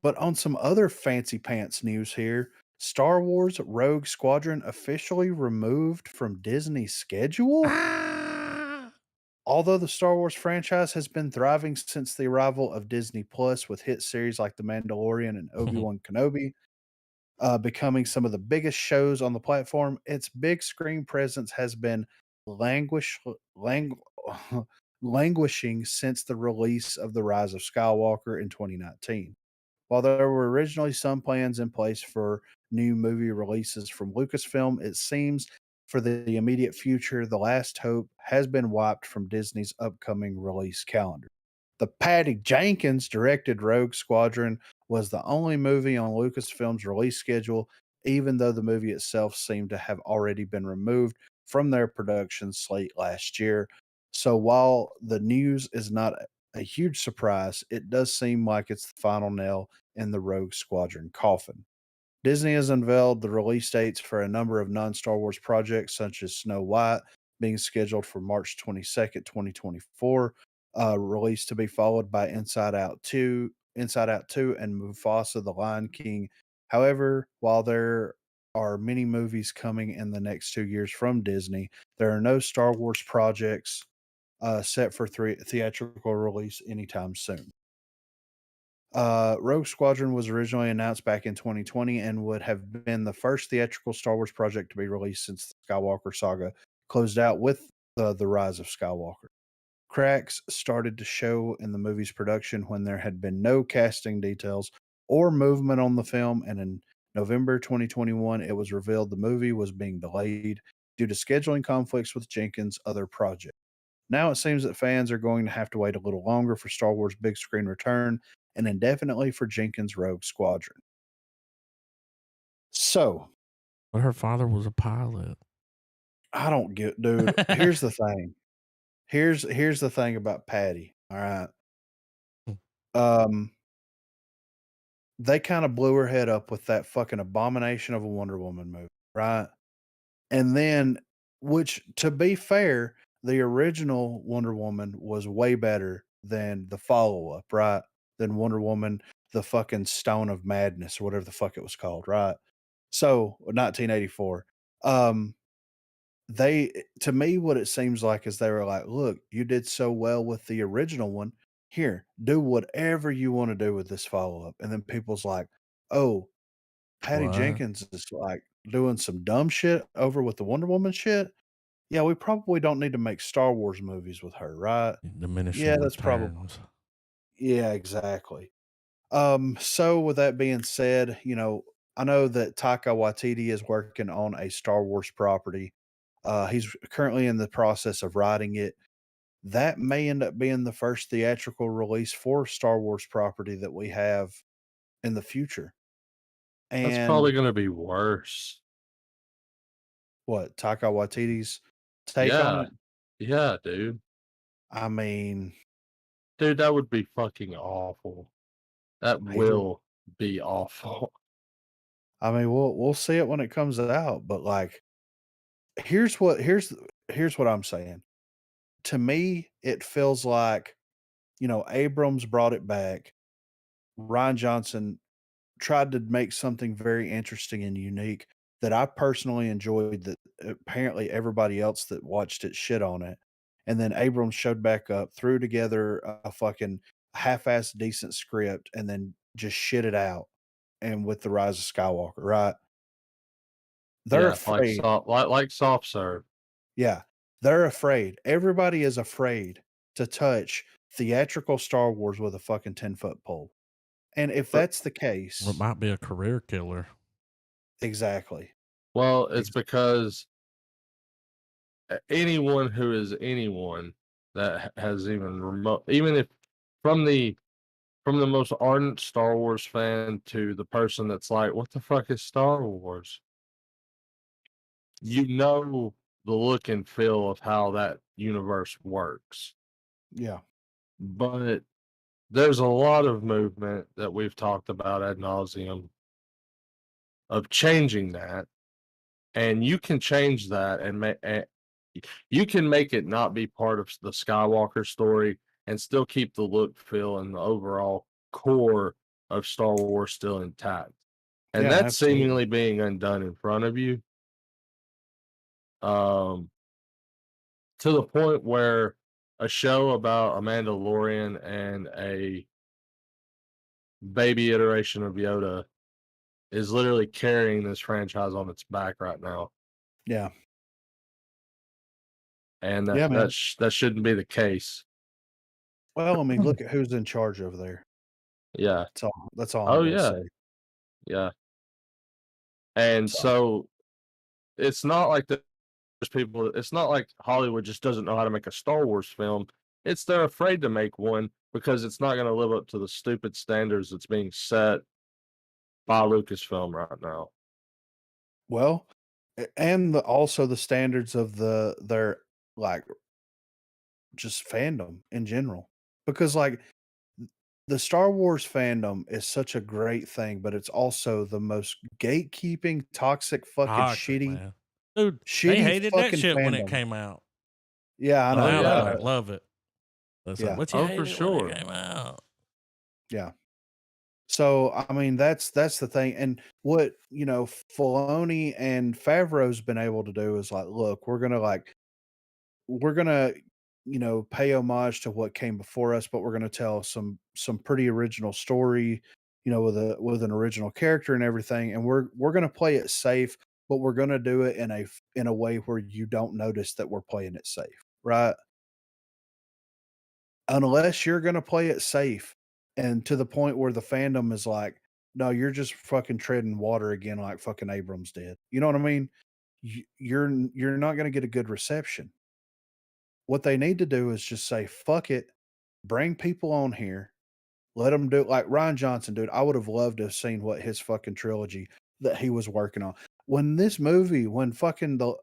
But on some other fancy pants news here, Star Wars Rogue Squadron officially removed from Disney's schedule? Ah! Although the Star Wars franchise has been thriving since the arrival of Disney Plus with hit series like The Mandalorian and Obi-Wan Kenobi, becoming some of the biggest shows on the platform, its big screen presence has been languish lang languishing since the release of The Rise of Skywalker in 2019. While there were originally some plans in place for new movie releases from Lucasfilm, it seems for the immediate future, the last hope has been wiped from Disney's upcoming release calendar. The Patty Jenkins directed Rogue Squadron was the only movie on Lucasfilm's release schedule, even though the movie itself seemed to have already been removed from their production slate last year. So while the news is not a huge surprise, it does seem like it's the final nail in the Rogue Squadron coffin. Disney has unveiled the release dates for a number of non Star Wars projects, such as Snow White, being scheduled for March 22nd, 2024, release to be followed by Inside Out 2, and Mufasa, The Lion King. However, while there are many movies coming in the next 2 years from Disney, there are no Star Wars projects set for theatrical release anytime soon. Rogue Squadron was originally announced back in 2020 and would have been the first theatrical Star Wars project to be released since the Skywalker saga closed out with the Rise of Skywalker. Cracks started to show in the movie's production when there had been no casting details or movement on the film, and in November 2021, it was revealed the movie was being delayed due to scheduling conflicts with Jenkins' other projects. Now it seems that fans are going to have to wait a little longer for Star Wars' big screen return and indefinitely for Jenkins' Rogue Squadron. So, But her father was a pilot. I don't get, dude. Here's the thing. Here's the thing about Patty. All right. Um, they kind of blew her head up with that fucking abomination of a Wonder Woman movie, right? And then, which to be fair, the original Wonder Woman was way better than the follow up, right? Than Wonder Woman, the fucking Stone of Madness or whatever the fuck it was called, right? So 1984. Um, to me, what it seems like is they were like, look, you did so well with the original one. Here, do whatever you want to do with this follow up. And then people's like, oh, Patty What? Jenkins is like doing some dumb shit over with the Wonder Woman shit. Yeah, we probably don't need to make Star Wars movies with her, right? Diminishing Yeah, that's probably returns. yeah, exactly. So with that being said, I know that Taika Waititi is working on a Star Wars property. He's currently in the process of writing it. That may end up being the first theatrical release for Star Wars property that we have in the future. That's probably And gonna be worse. what, Taika Waititi's take on Yeah. it? Yeah, dude. I mean, Dude, that would be fucking awful. That he will will be awful. I mean, we'll see it when it comes out, but like here's what I'm saying. To me, it feels like, Abrams brought it back. Ryan Johnson tried to make something very interesting and unique that I personally enjoyed that apparently everybody else that watched it shit on it. And then Abrams showed back up, threw together a fucking half-ass decent script, and then just shit it out. And with the Rise of Skywalker, right? They're Yeah, like afraid. soft serve. Yeah, they're afraid. Everybody is afraid to touch theatrical Star Wars with a fucking 10-foot pole. And if But that's the It case might be a career killer. exactly. well, it's Ex because anyone who is anyone that has even remote, even if from the from the most ardent Star Wars fan to the person that's like, "What the fuck is Star Wars?" You know the look and feel of how that universe works. Yeah. But there's a lot of movement that we've talked about ad nauseum of changing that, and you can change that you can make it not be part of the Skywalker story and still keep the look, feel, and the overall core of Star Wars still intact. And Yeah, that's absolutely. seemingly being undone in front of you, um, to the point where a show about a Mandalorian and a baby iteration of Yoda is literally carrying this franchise on its back right now, Yeah. and Yeah, man. that shouldn't be the case. Well, I mean, look at who's in charge over there. Yeah. That's all I'm Oh, gonna yeah. say. Yeah. And So so it's not like there's people it's not like Hollywood just doesn't know how to make a Star Wars film. It's they're afraid to make one because it's not gonna live up to the stupid standards that's being set by Lucasfilm right now. well, and also the standards of their like just fandom in general. Because like the Star Wars fandom is such a great thing, but it's also the most gatekeeping, toxic, fucking Toxic, shitty, man. Dude, they shitty hated that fucking shit when it fandom. came out. Yeah, I But Oh, know. now they yeah. like love it. It's like, Yeah, but you Oh, for hated it when it sure. came out. yeah. So I mean, that's the thing. And what Filoni and Favreau's been able to do is like, look, we're gonna pay homage to what came before us, but we're gonna tell some pretty original story, with an original character and everything, and we're gonna play it safe, but we're gonna do it in a way where you don't notice that we're playing it safe, right? Unless you're gonna play it safe and to the point where the fandom is like, "No, you're just fucking treading water again like fucking Abrams did." You know what I mean? You're not gonna get a good reception. What they need to do is just say, "Fuck it, bring people on here, let them do" like Ryan Johnson, dude, I would have loved to have seen what his fucking trilogy that he was working on. When fucking The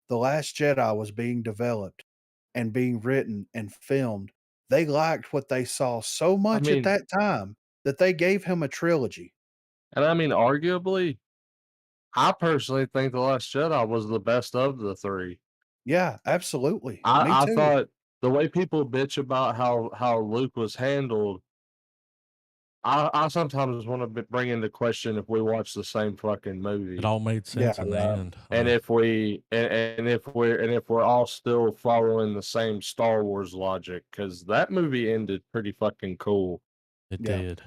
Last Jedi was being developed and being written and filmed, they liked what they saw so I much at mean, that time that they gave him a trilogy. and I mean, arguably, I personally think The Last Jedi was the best of the 3. Yeah, absolutely. Me I too. thought the way people bitch about how Luke was handled, I sometimes wanna bring into question if we watch the same fucking It movie. all made Yeah, sense in the Yeah, end. and if we and if we're all still following the same Star Wars logic, because that movie ended pretty fucking cool. It yeah. did.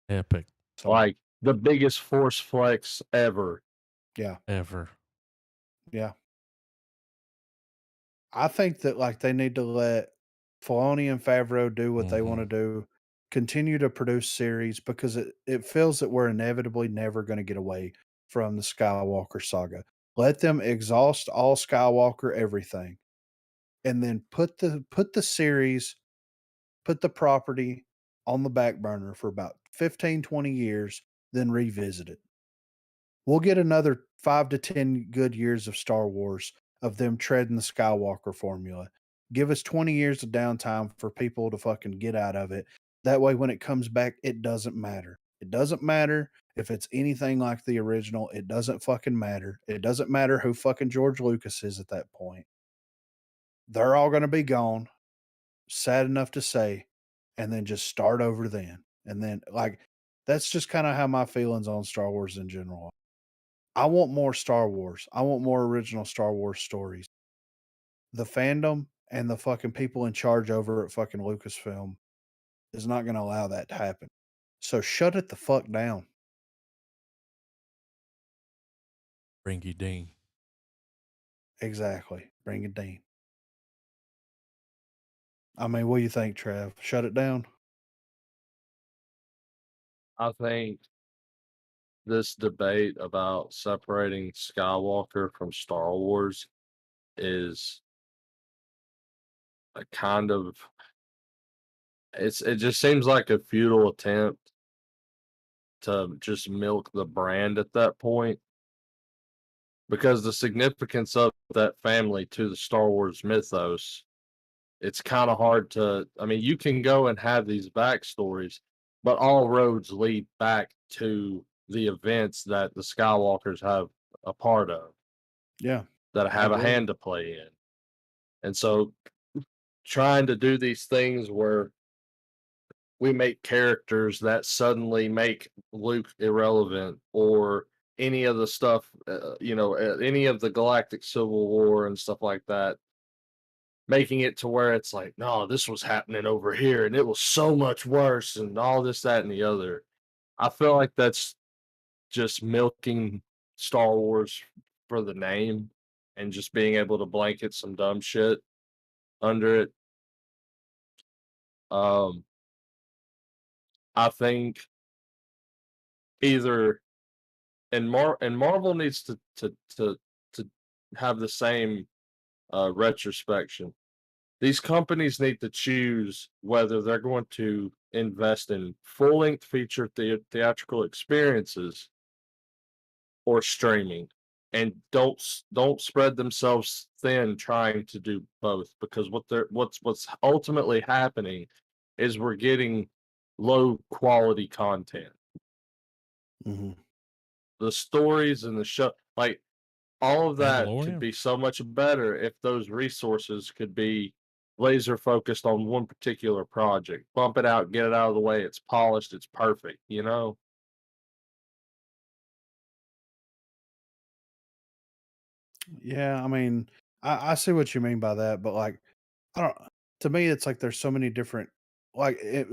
Epic. So, Like, the biggest force flex ever. yeah, Ever. yeah. I think that, like, they need to let Filoni and Favreau do what they Mhm. wanna do, continue to produce series because it feels that we're inevitably never gonna get away from the Skywalker saga. Let them exhaust all Skywalker everything, and then put the series, put the property on the back burner for about 15, 20 years, then revisit it. We'll get another 5 to 10 good years of Star Wars of them treading the Skywalker formula. Give us 20 years of downtime for people to fucking get out of it. That way, when it comes back, it doesn't matter. It doesn't matter if it's anything like the original. It doesn't fucking matter. It doesn't matter who fucking George Lucas is at that point. They're all going to be gone, sad enough to say, and then just start over then. And then, like, that's just kind of how my feelings on Star Wars in general. I want more Star Wars. I want more original Star Wars stories. The fandom and the fucking people in charge over at fucking Lucasfilm is not gonna allow that to happen. So shut it the fuck down. Ringy Ding. Exactly. Bring it down. I mean, what do you think, Trav? Shut it down? I think this debate about separating Skywalker from Star Wars is a kind of it just seems like a futile attempt to just milk the brand at that point, because the significance of that family to the Star Wars mythos, it's kind of hard to, I mean, you can go and have these backstories, but all roads lead back to the events that the Skywalkers have a part of, Yeah, that I have a agree. hand to play in. And so trying to do these things where we make characters that suddenly make Luke irrelevant, or any of the stuff, any of the Galactic Civil War and stuff like that, making it to where it's like, no, this was happening over here and it was so much worse and all this, that, and the other. I feel like that's just milking Star Wars for the name and just being able to blanket some dumb shit under it. Um, I think either and Marvel needs to have the same retrospection. These companies need to choose whether they're going to invest in full length feature theatrical experiences or streaming, and don't spread themselves thin trying to do both, because what's ultimately happening is we're getting low quality content. Mhm. The stories and the show, like, all of that could Mandalorian? be so much better if those resources could be laser focused on one particular project. Bump it out, get it out of the way. It's polished, it's perfect, you know? Yeah, I mean, I see what you mean by that, but, like, I don't to me, it's like there's so many different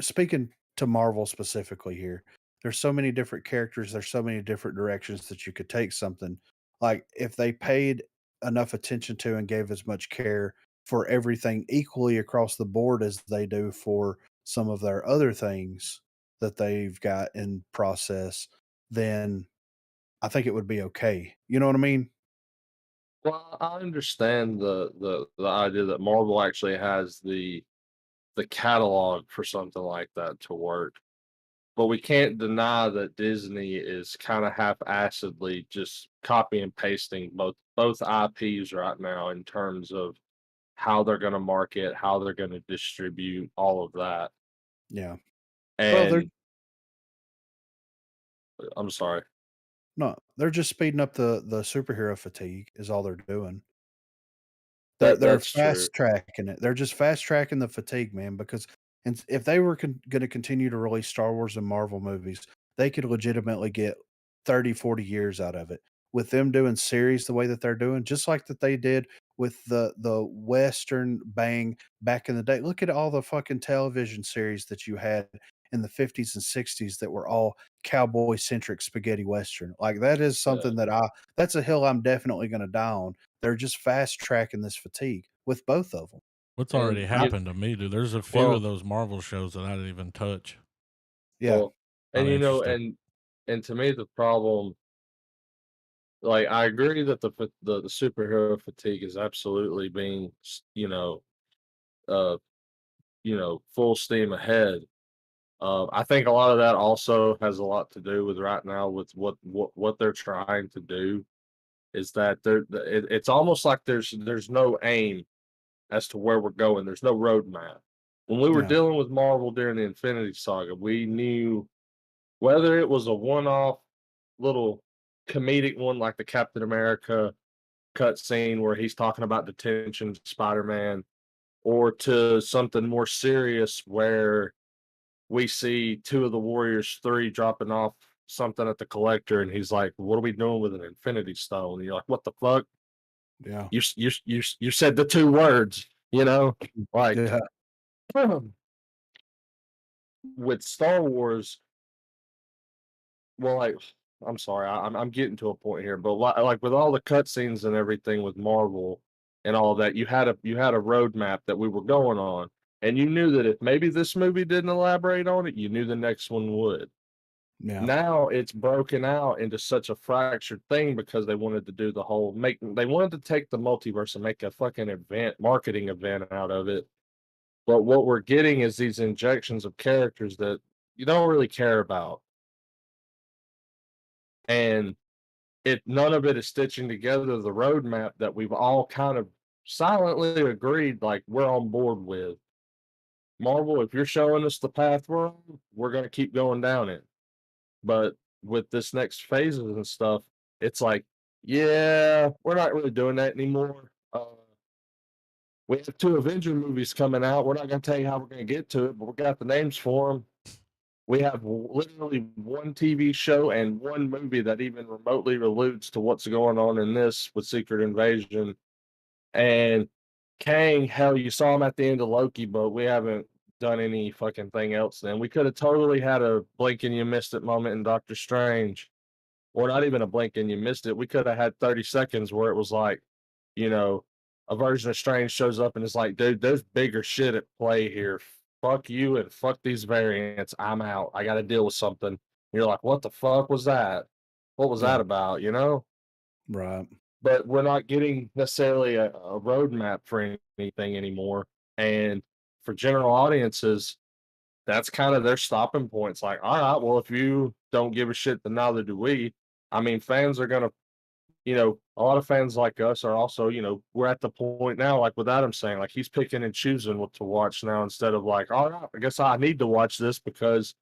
speaking to Marvel specifically here, there's so many different characters, there's so many different directions that you could take something. Like, if they paid enough attention to and gave as much care for everything equally across the board as they do for some of their other things that they've got in process, then I think it would be okay. You know what I mean? Well, I understand the idea that Marvel actually has the catalog for something like that to work. But we can't deny that Disney is kind of half-assedly just copy and pasting both IPs right now in terms of how they're going to market, how they're going to distribute, all of that. Yeah. Well, they're And I'm sorry. no, they're just speeding up the superhero fatigue is all they're doing. They're That's true. fast tracking it. They're just fast tracking the fatigue, man, because and if they were gonna continue to release Star Wars and Marvel movies, they could legitimately get 30, 40 years out of it. With them doing series the way that they're doing, just like that they did with the Western bang back in the day. Look at all the fucking television series that you had in the 50s and 60s that were all cowboy centric spaghetti western. Like that is Yeah. something that that's a hill I'm definitely gonna die on. They're just fast tracking this fatigue with both of them. What's already And you happened to me, dude. There's a few of well, those Marvel shows that I didn't even touch. Yeah, well, and Not you know, interested. and to me the problem, like I agree that the superhero fatigue is absolutely being, uh, full steam ahead. I think a lot of that also has a lot to do with right now with what they're trying to do is that it's almost like there's no aim as to where we're going. There's no roadmap. When we were yeah, dealing with Marvel during the Infinity Saga, we knew whether it was a one-off little comedic one like the Captain America cutscene where he's talking about detention Spider-Man, or to something more serious where we see two of the Warriors 3 dropping off something at the collector, and he's like, "What are we doing with an Infinity Stone?" And you're like, "What the fuck? yeah, You said the two words, you know?" Like yeah, with Star Wars, well, like, I'm sorry, I'm getting to a point here, but like with all the cutscenes and everything with Marvel and all that, you had a roadmap that we were going on, and you knew that if maybe this movie didn't elaborate on it, you knew the next one would. yeah, Now it's broken out into such a fractured thing because they wanted to do the whole make they wanted to take the multiverse and make a fucking event, marketing event out of it. But what we're getting is these injections of characters that you don't really care about. And it none of it is stitching together the roadmap that we've all kind of silently agreed like we're on board with. Marvel, if you're showing us the path we're on, we're gonna keep going down it. But with this next phases and stuff, it's like, yeah, we're not really doing that anymore. We have two Avenger movies coming out. We're not going to tell you how we're going to get to it, but we got the names for them. We have literally one TV show and one movie that even remotely alludes to what's going on in this with Secret Invasion. And Kang, hell, you saw him at the end of Loki, but we haven't done any fucking thing else. Then we could have totally had a blink and you missed it moment in Doctor Strange, or not even a blink and you missed it. We could have had 30 seconds where it was like, you know, a version of Strange shows up and it's like, dude, there's bigger shit at play here. Fuck you and fuck these variants. I'm out. I got to deal with something. You're like, what the fuck was that? What was yeah, that about? You know? right, But we're not getting necessarily a roadmap for anything anymore. And for general audiences, that's kind of their stopping points. Like, all right, well, if you don't give a shit, then neither do we. I mean, fans are gonna, a lot of fans like us are also, we're at the point now, like with Adam saying, like he's picking and choosing what to watch now instead of like, all right, I guess I need to watch this because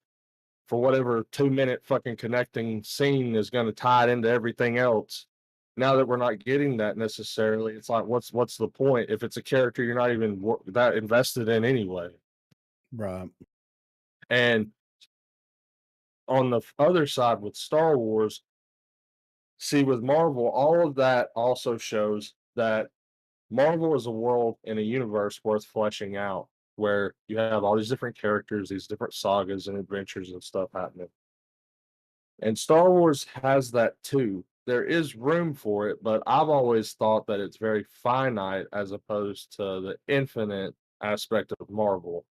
for whatever 2 minute fucking connecting scene is going to tie it into everything else. Now that we're not getting that necessarily, it's like, what's the point if it's a character you're not even that invested in anyway? right, And on the other side with Star Wars, see with Marvel, all of that also shows that Marvel is a world and a universe worth fleshing out, where you have all these different characters, these different sagas and adventures and stuff happening. And Star Wars has that too. There is room for it, but I've always thought that it's very finite as opposed to the infinite aspect of Marvel.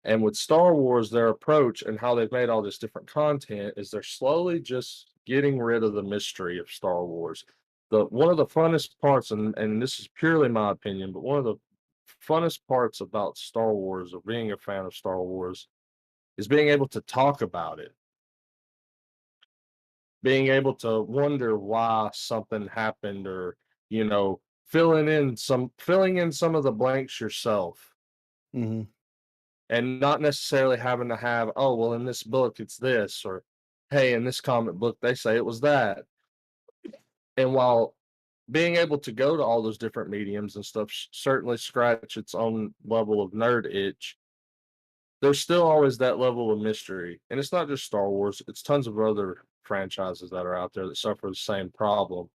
And with Star Wars, their approach and how they've made all this different content is they're slowly just getting rid of the mystery of Star Wars. the one of the funnest parts, and this is purely my opinion, but one of the funnest parts about Star Wars or being a fan of Star Wars is being able to talk about it, being able to wonder why something happened, or filling in some of the blanks yourself, Mhm. and not necessarily having to have, oh well, in this book it's this, or hey, in this comic book they say it was that. And while being able to go to all those different mediums and stuff certainly scratch its own level of nerd itch, there's still always that level of mystery. And it's not just Star Wars, it's tons of other franchises that are out there that suffer the same problem.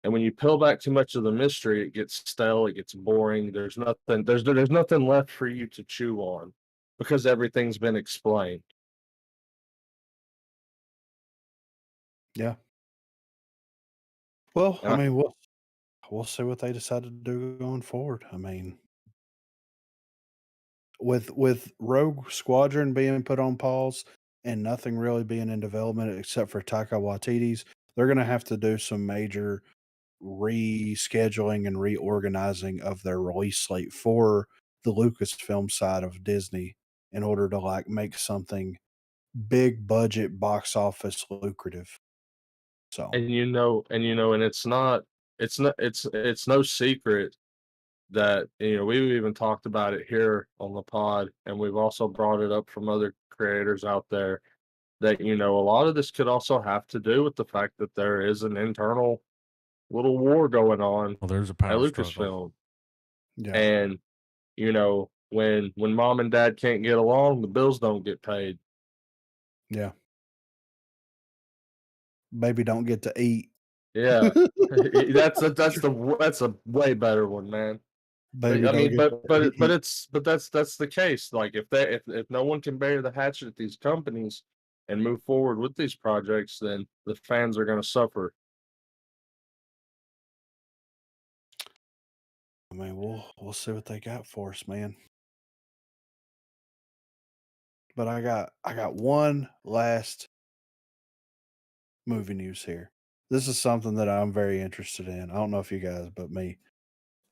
And when you peel back too much of the mystery, it gets stale, it gets boring. There's nothing left for you to chew on because everything's been explained. Yeah. Well, And I I, mean, we'll see what they decide to do going forward. I mean, with Rogue Squadron being put on pause and nothing really being in development except for Taika Waititi's, they're gonna have to do some major rescheduling and reorganizing of their release slate for the Lucasfilm side of Disney in order to like make something big budget box office lucrative. So and it's no secret that we've even talked about it here on the pod, and we've also brought it up from other creators out there that a lot of this could also have to do with the fact that there is an internal little war going on Well, there's a at power struggle. Lucasfilm. yeah, And when mom and dad can't get along, the bills don't get paid. yeah. Baby don't get to eat. Yeah. That's a way better one, man. Baby I don't mean, get to eat. that's the case. Like if no one can bear the hatchet at these companies and move forward with these projects, then the fans are going to suffer. I mean, we'll see what they got for us, man. But I got one last movie news here. This is something that I'm very interested in. I don't know if you guys, but me.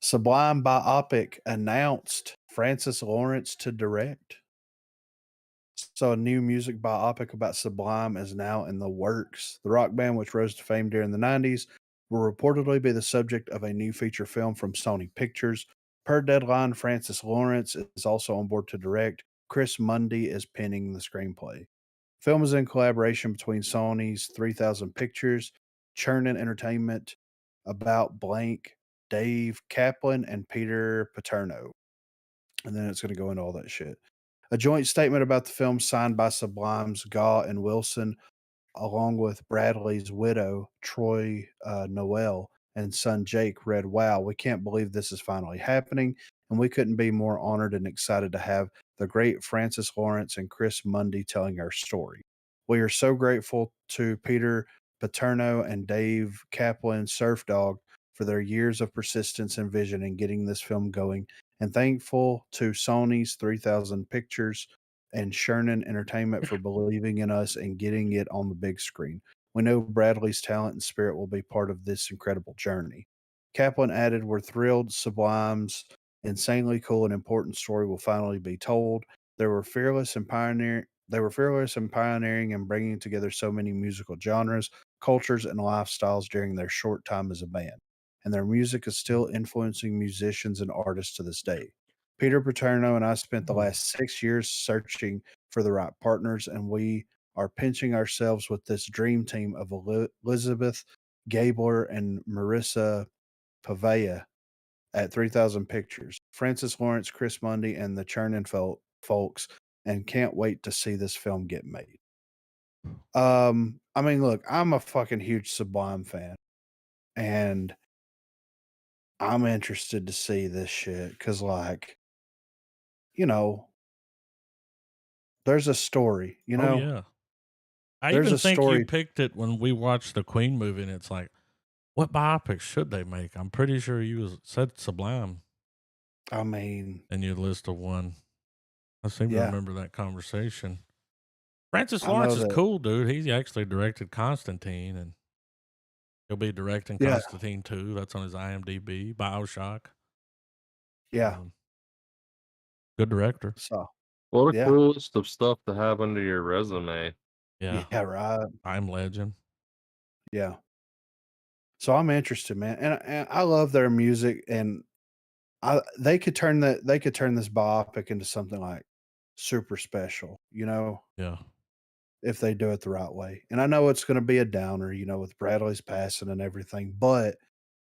Sublime Biopic announced Francis Lawrence to direct. So a new music biopic about Sublime is now in the works. The rock band, which rose to fame during the 90s, will reportedly be the subject of a new feature film from Sony Pictures. Per Deadline, Francis Lawrence is also on board to direct. Chris Mundy is penning the screenplay. Film is in collaboration between Sony's 3000 Pictures, Churnin Entertainment, About Blank, Dave Kaplan, and Peter Paterno. And then it's going to go into all that shit. A joint statement about the film signed by Sublime's Gaw and Wilson, along with Bradley's widow, Troy Noel, and son Jake, read, "Wow, we can't believe this is finally happening, and we couldn't be more honored and excited to have the great Francis Lawrence and Chris Mundy telling our story. We are so grateful to Peter Paterno and Dave Kaplan, Surf Dog, for their years of persistence and vision in getting this film going, and thankful to Sony's 3000 Pictures and Sherman Entertainment for believing in us and getting it on the big screen. We know Bradley's talent and spirit will be part of this incredible journey." Kaplan added, "We're thrilled Sublime's insanely cool and important story will finally be told. They were fearless and pioneering in bringing together so many musical genres, cultures, and lifestyles during their short time as a band. And their music is still influencing musicians and artists to this day. Peter Paterno and I spent the last 6 years searching for the right partners, and we are pinching ourselves with this dream team of Elizabeth Gabler and Marissa Pavea at 3000 Pictures, Francis Lawrence, Chris Mundy, and the Churnin folks, and can't wait to see this film get made." I mean, look, I'm a fucking huge Sublime fan, and I'm interested to see this shit because, like, you know, there's a story, Oh yeah. I there's even a think you story. picked it when we watched the Queen movie, and it's like, what biopics should they make? I'm pretty sure you said Sublime I mean, in your list of one. I seem to yeah, remember that conversation. Francis I Lawrence know is that. cool, dude. He actually directed Constantine, and He'll be directing Yeah. Constantine 2. That's on his IMDb. BioShock. Yeah. Good director. So, What a yeah. cool list of stuff to have under your resume. Yeah. Yeah, right. I'm Legend. Yeah. So I'm interested, man, and I love their music, and they could turn this biopic into something like super special, Yeah. if they do it the right way. And I know it's going to be a downer, with Bradley's passing and everything, but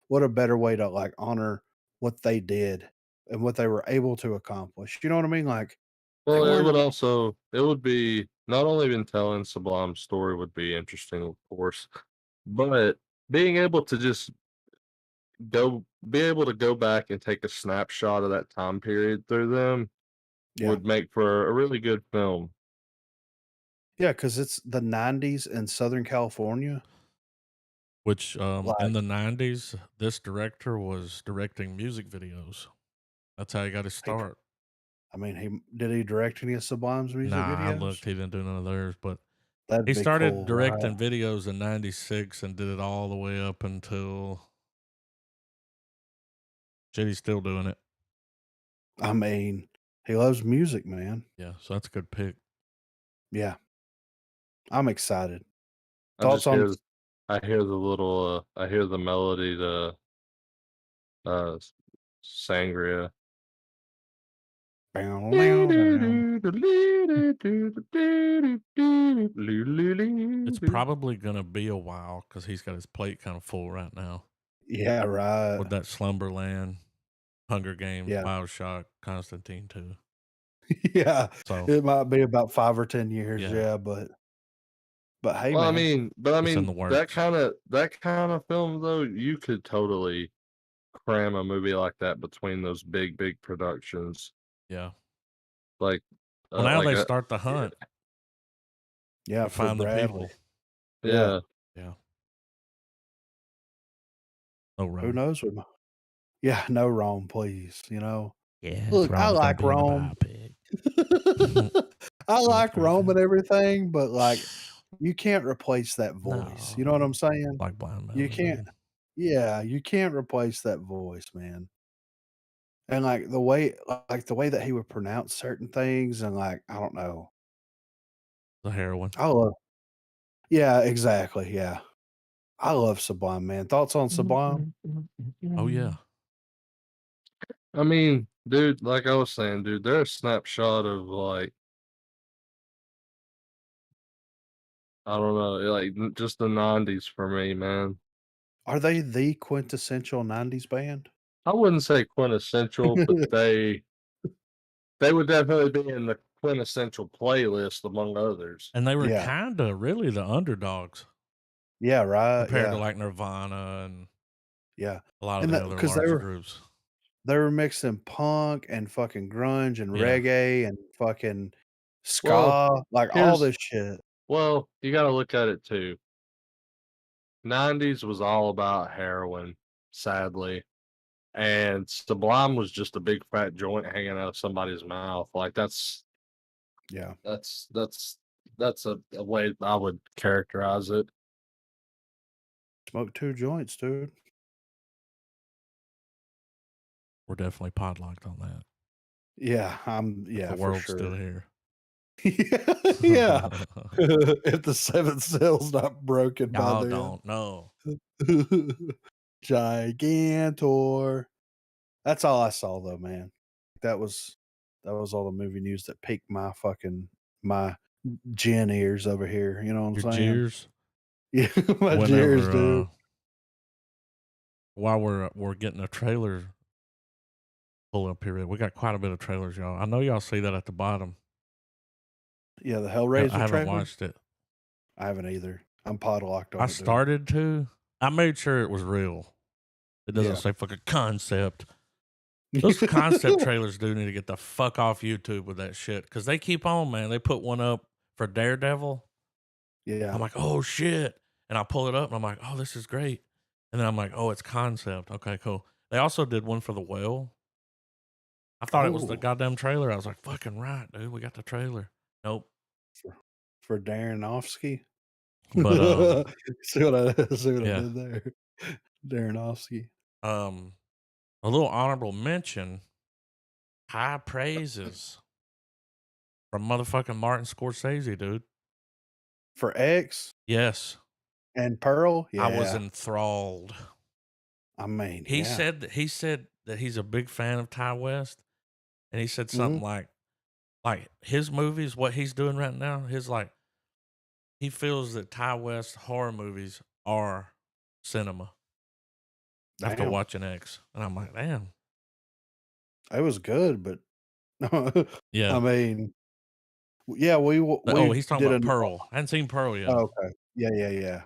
what a better way to like honor what they did and what they were able to accomplish. You know what I mean? Like they Well, weren't. it would be not only been telling Sublime's story would be interesting, of course, but being able to just be able to go back and take a snapshot of that time period through them Yeah, would make for a really good film. yeah, because it's the '90s in Southern California. Which in Like, the 90s, this director was directing music videos. That's how he got his he, start. I mean, did he direct any of Sublime's music Nah, I videos? looked. He didn't do none of theirs, but That'd he be started cool, right? directing videos in 96 and did it all the way up until shit, he's still doing it. I mean, he loves music, man. Yeah, so that's a good pick. Yeah, I'm excited. I Thoughts just on? hear I hear the melody to uh Sangria. It's probably gonna be a while because he's got his plate kind of full right now Yeah, right. with that Slumberland, Hunger Games, Yeah, BioShock, Constantine 2. yeah. So It might be about 5 or 10 years, yeah, yeah, but hey, Well, man. I it's in mean the works. that kind of film though, you could totally cram a movie like that between those big productions. Yeah. Like Well, now like they a start the yeah, hunt Yeah, to for find the Bradley. people. Yeah. yeah. Yeah. No Who Rome. knows yeah, no Rome, please, Yes, Look, I Rome's gonna like be in the Rome. biopic. I That's like Rome crazy. and everything, but, like, you can't replace that voice, you know what No, I'm saying? like Blind You Melon, can't dude. Yeah, you can't replace that voice, man. And, like, the way that he would pronounce certain things and, like, I don't know. The heroin. I love Yeah, exactly, yeah. I love Sublime, man. Thoughts on Sublime? Oh yeah. I mean, dude, like I was saying, dude, they're a snapshot of like I don't know, just the '90s for me, man. Are they the quintessential '90s band? I wouldn't say quintessential, but they would definitely be in the quintessential playlist among others. And they were Yeah. kinda really the underdogs Yeah, right, compared to yeah, like Nirvana and yeah. a lot of And the that other because larger groups. they were mixing punk and fucking grunge and Yeah. reggae and fucking Well, ska, like, all here's this shit. you gotta look at it too. '90s was all about heroin, sadly, and Sublime was just a big fat joint hanging out of somebody's mouth. Like Yeah. that's that's a way I would characterize it. Smoke 2 joints, dude. We're definitely podlocked on that. If the For world's still sure. here. Yeah. If the 7th cell's not broken by Y'all then. don't know. Gigantor. That's all I saw though, man. That was all the movie news that piqued my Djinn ears over here, you know what I'm Your saying? jeers. Yeah, my jeers, Whenever dude. while we're getting a trailer pull up here, we got quite a bit of trailers, y'all. I know y'all see that at the bottom. Yeah, the I Hellraiser haven't trailer? watched it. I haven't either. I'm podlocked I on it, dude. started to. I made sure it was real. It doesn't Yeah. say fucking concept. Those concept trailers do need to get the fuck off YouTube with that shit because they keep on, man. They put one up for Daredevil. Yeah. I'm like, oh shit. And I pull it up and I'm like, oh, this is great. And then I'm like, oh, it's concept. Okay, cool. They also did one for The Whale. I thought it was the Oh, goddamn trailer. I was like, fucking right, dude. We got the trailer. Nope. for Darrenovsky? But see what I yeah. did there? Darrenofsky. A little honorable mention, high praises from motherfucking Martin Scorsese, dude. For X Yes. and Pearl? I was Yeah. enthralled. I mean, He yeah. said that he's a big fan of Ty West, and he said something Mhm. like his movies, what he's doing right now, he feels that Ty West horror movies are cinema after Damn. watching X. And I'm like, damn. It was good, but I Yeah. mean, yeah, we He's talking did about an Pearl. I hadn't seen Pearl yet. oh, okay. Yeah, yeah, yeah.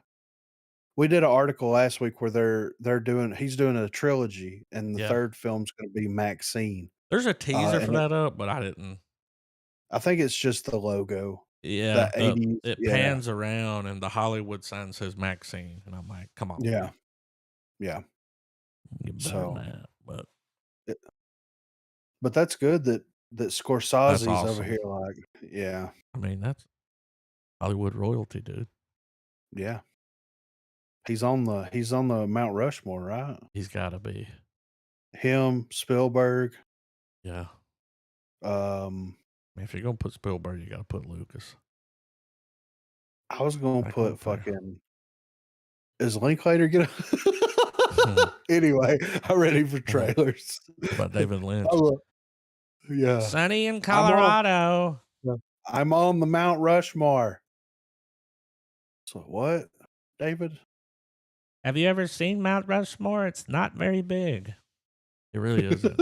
We did an article last week where he's doing a trilogy, and the Yeah. 3rd film's gonna be Maxine. There's a teaser for And that up, but I didn't. I think it's just the logo. Yeah. The 80s, It yeah, pans around and the Hollywood sign says Maxine. And I'm like, come on. yeah, yeah. You better than So, that. But it but that's good that that's Scorsese's over awesome. here like yeah, I mean, that's Hollywood royalty, dude. yeah. He's on the Mount Rushmore, right? He's gotta be. Him, Spielberg, Yeah. um, I mean, if you're gonna put Spielberg, you gotta put Lucas I was gonna back put up there. fucking is Linklater get What anyway, I'm ready for trailers. about David Lynch? I'm a yeah. Sunny in I'm on Colorado. yeah. I'm on the Mount Rushmore. So what, David? Have you ever seen Mount Rushmore? It's not very big. It really isn't.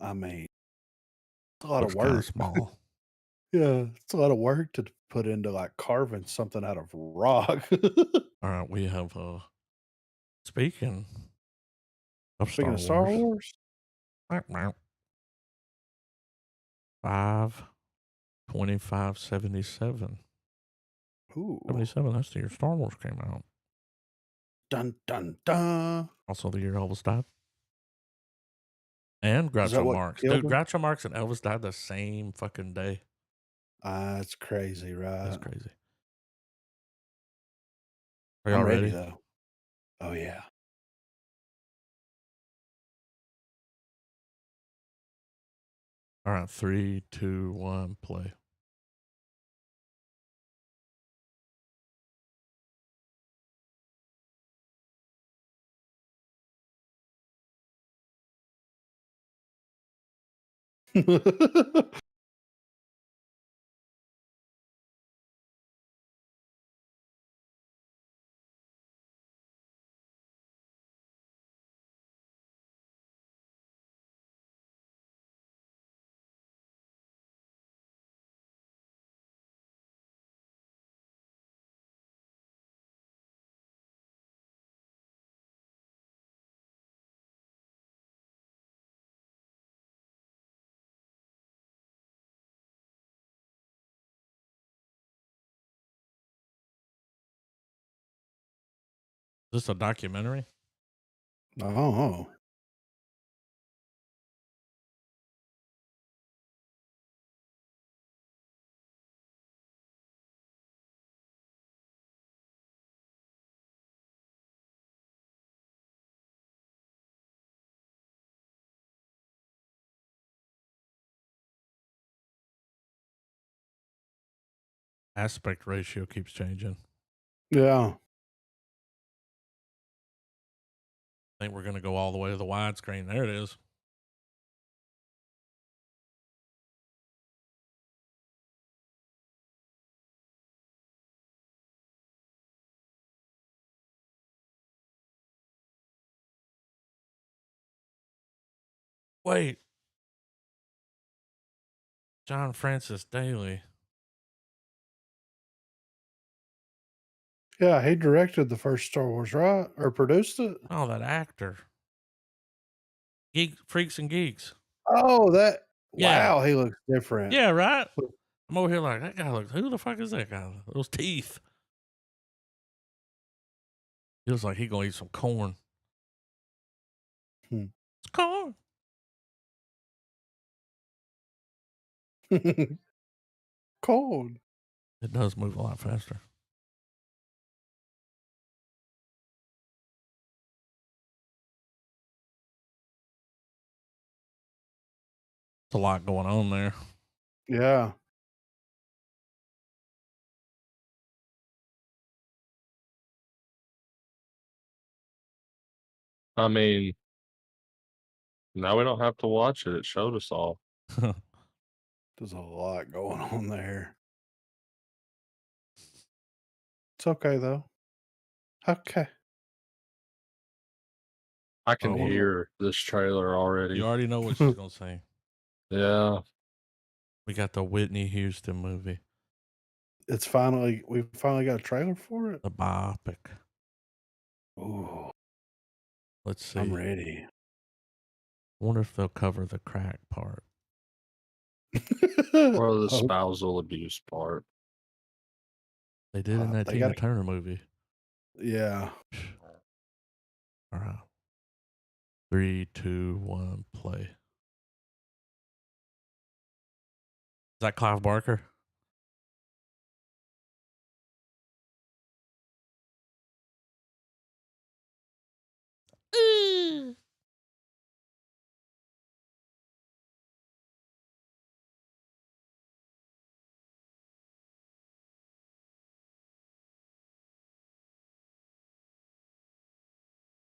I mean, it's a lot of Looks kind of work. small. Yeah, it's a lot of work to put into, like, carving something out of rock. All right, we have speaking of Speaking Star of Star Wars. Wars? 5/25/77. Ooh. 77, that's the year Star Wars came out. Dun, dun, dun. Also the year Elvis died. And Is that Groucho what Marx. killed Dude, him? Groucho Marx and Elvis died the same fucking day. That's crazy, That's right? crazy. Are y'all I'm ready, ready? though. Oh, yeah. All right, 3, 2, 1, play. Is this a documentary? Oh. Aspect ratio keeps changing. Yeah. I think we're going to go all the way to the widescreen. There it is. Wait. John Francis Daly. Yeah, he directed the first Star Wars, right? Or produced it? Oh, that actor. Freaks and Geeks. Oh, that Yeah. wow, he looks different. Yeah, right? I'm over here like, that guy looks, who the fuck is that guy? Those teeth. He looks like he going to eat some corn. Hmm. It's corn. Cold. It does move a lot faster. It's a lot going on there. Yeah. I mean, now we don't have to watch it. It showed us all. There's a lot going on there. It's okay though. Okay. I can Oh, well, hear this trailer you already. already know what she's gonna say. Yeah. We got the Whitney Houston movie, We finally got a trailer for it. the biopic. Ooh, Let's I'm see. ready. Wonder if they'll cover the crack part. Or the Oh, spousal abuse part. They did in that they Tina gotta Turner movie. yeah. All right. 3, 2, 1, play. Is that Clive Barker?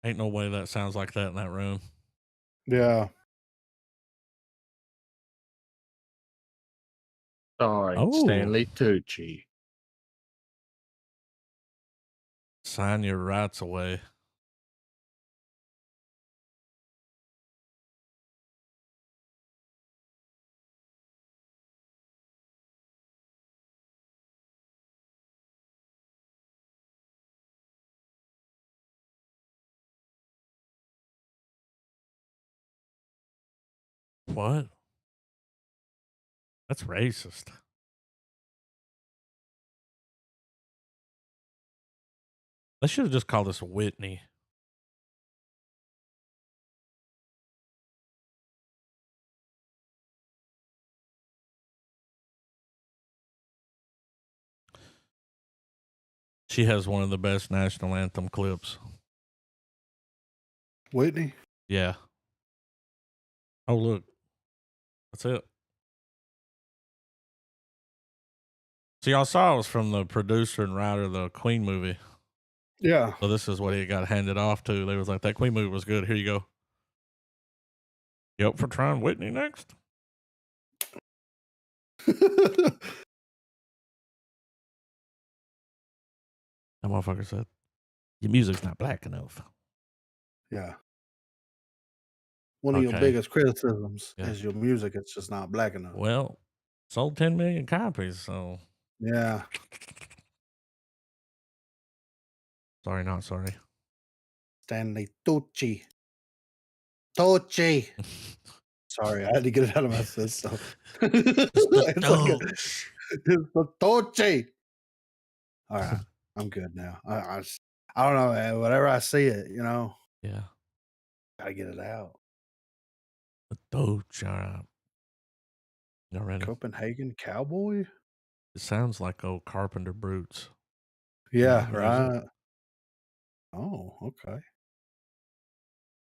Ain't no way that sounds like that in that room. Yeah. Starring Oh, Stanley Tucci. sign your rights away. What? That's racist. They should have just called this Whitney. She has one of the best national anthem clips. Whitney? Yeah. Oh, look. That's it. So y'all saw it was from the producer and writer of the Queen movie. Yeah. So this is what he got handed off to. They was like, that Queen movie was good. Here you go. You up for trying Whitney next? That motherfucker said, your music's not black enough. Yeah. One of your Okay. biggest criticisms Yeah. is your music, it's just not black enough. Well, sold 10 million copies, so Yeah. sorry, not sorry. Stanley Tucci. Tucci. Sorry, I had to get it out of my system. It's the It's Doge. it's the Tucci. All right. I'm good now. I don't know, man. Whenever I see it, Yeah. gotta get it out. The Doge. All right. Y'all ready? Copenhagen Cowboy? It sounds like old Carpenter Brutes. Yeah, Music. right. Oh, okay.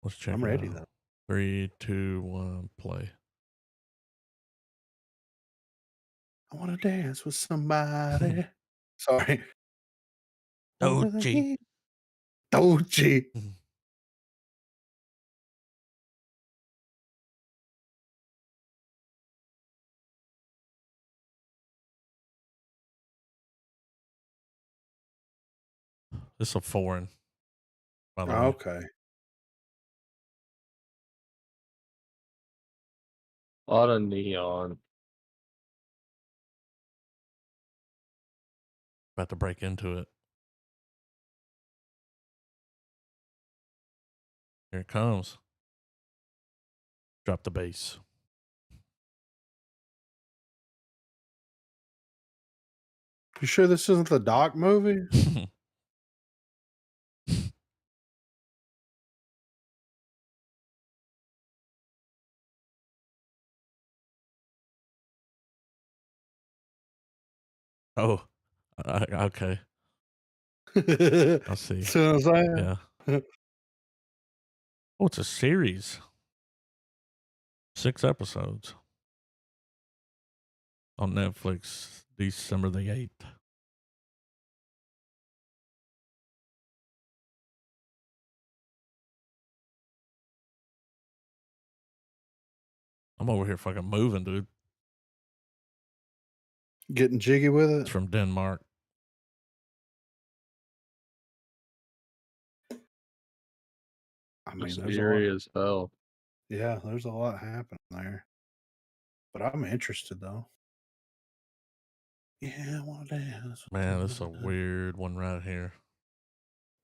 Let's check I'm it ready out. though. 3, 2, 1, play. I wanna dance with somebody. Sorry. Over the Doge. heat. Tucci. This is a foreign, by the way. Okay. A lot of neon. About to break into it. Here it comes. Drop the bass. You sure this isn't the Doc movie? Oh, okay. I see. See what I'm saying? Yeah. Oh, it's a series. 6 episodes. on Netflix, December the 8th. I'm over here fucking moving, dude. Getting jiggy with It's it. from Denmark. I mean, It's there's a eerie lot. as hell. Yeah, there's a lot happening there. But I'm interested though. Yeah, I want to dance. Man, this is a weird one right here.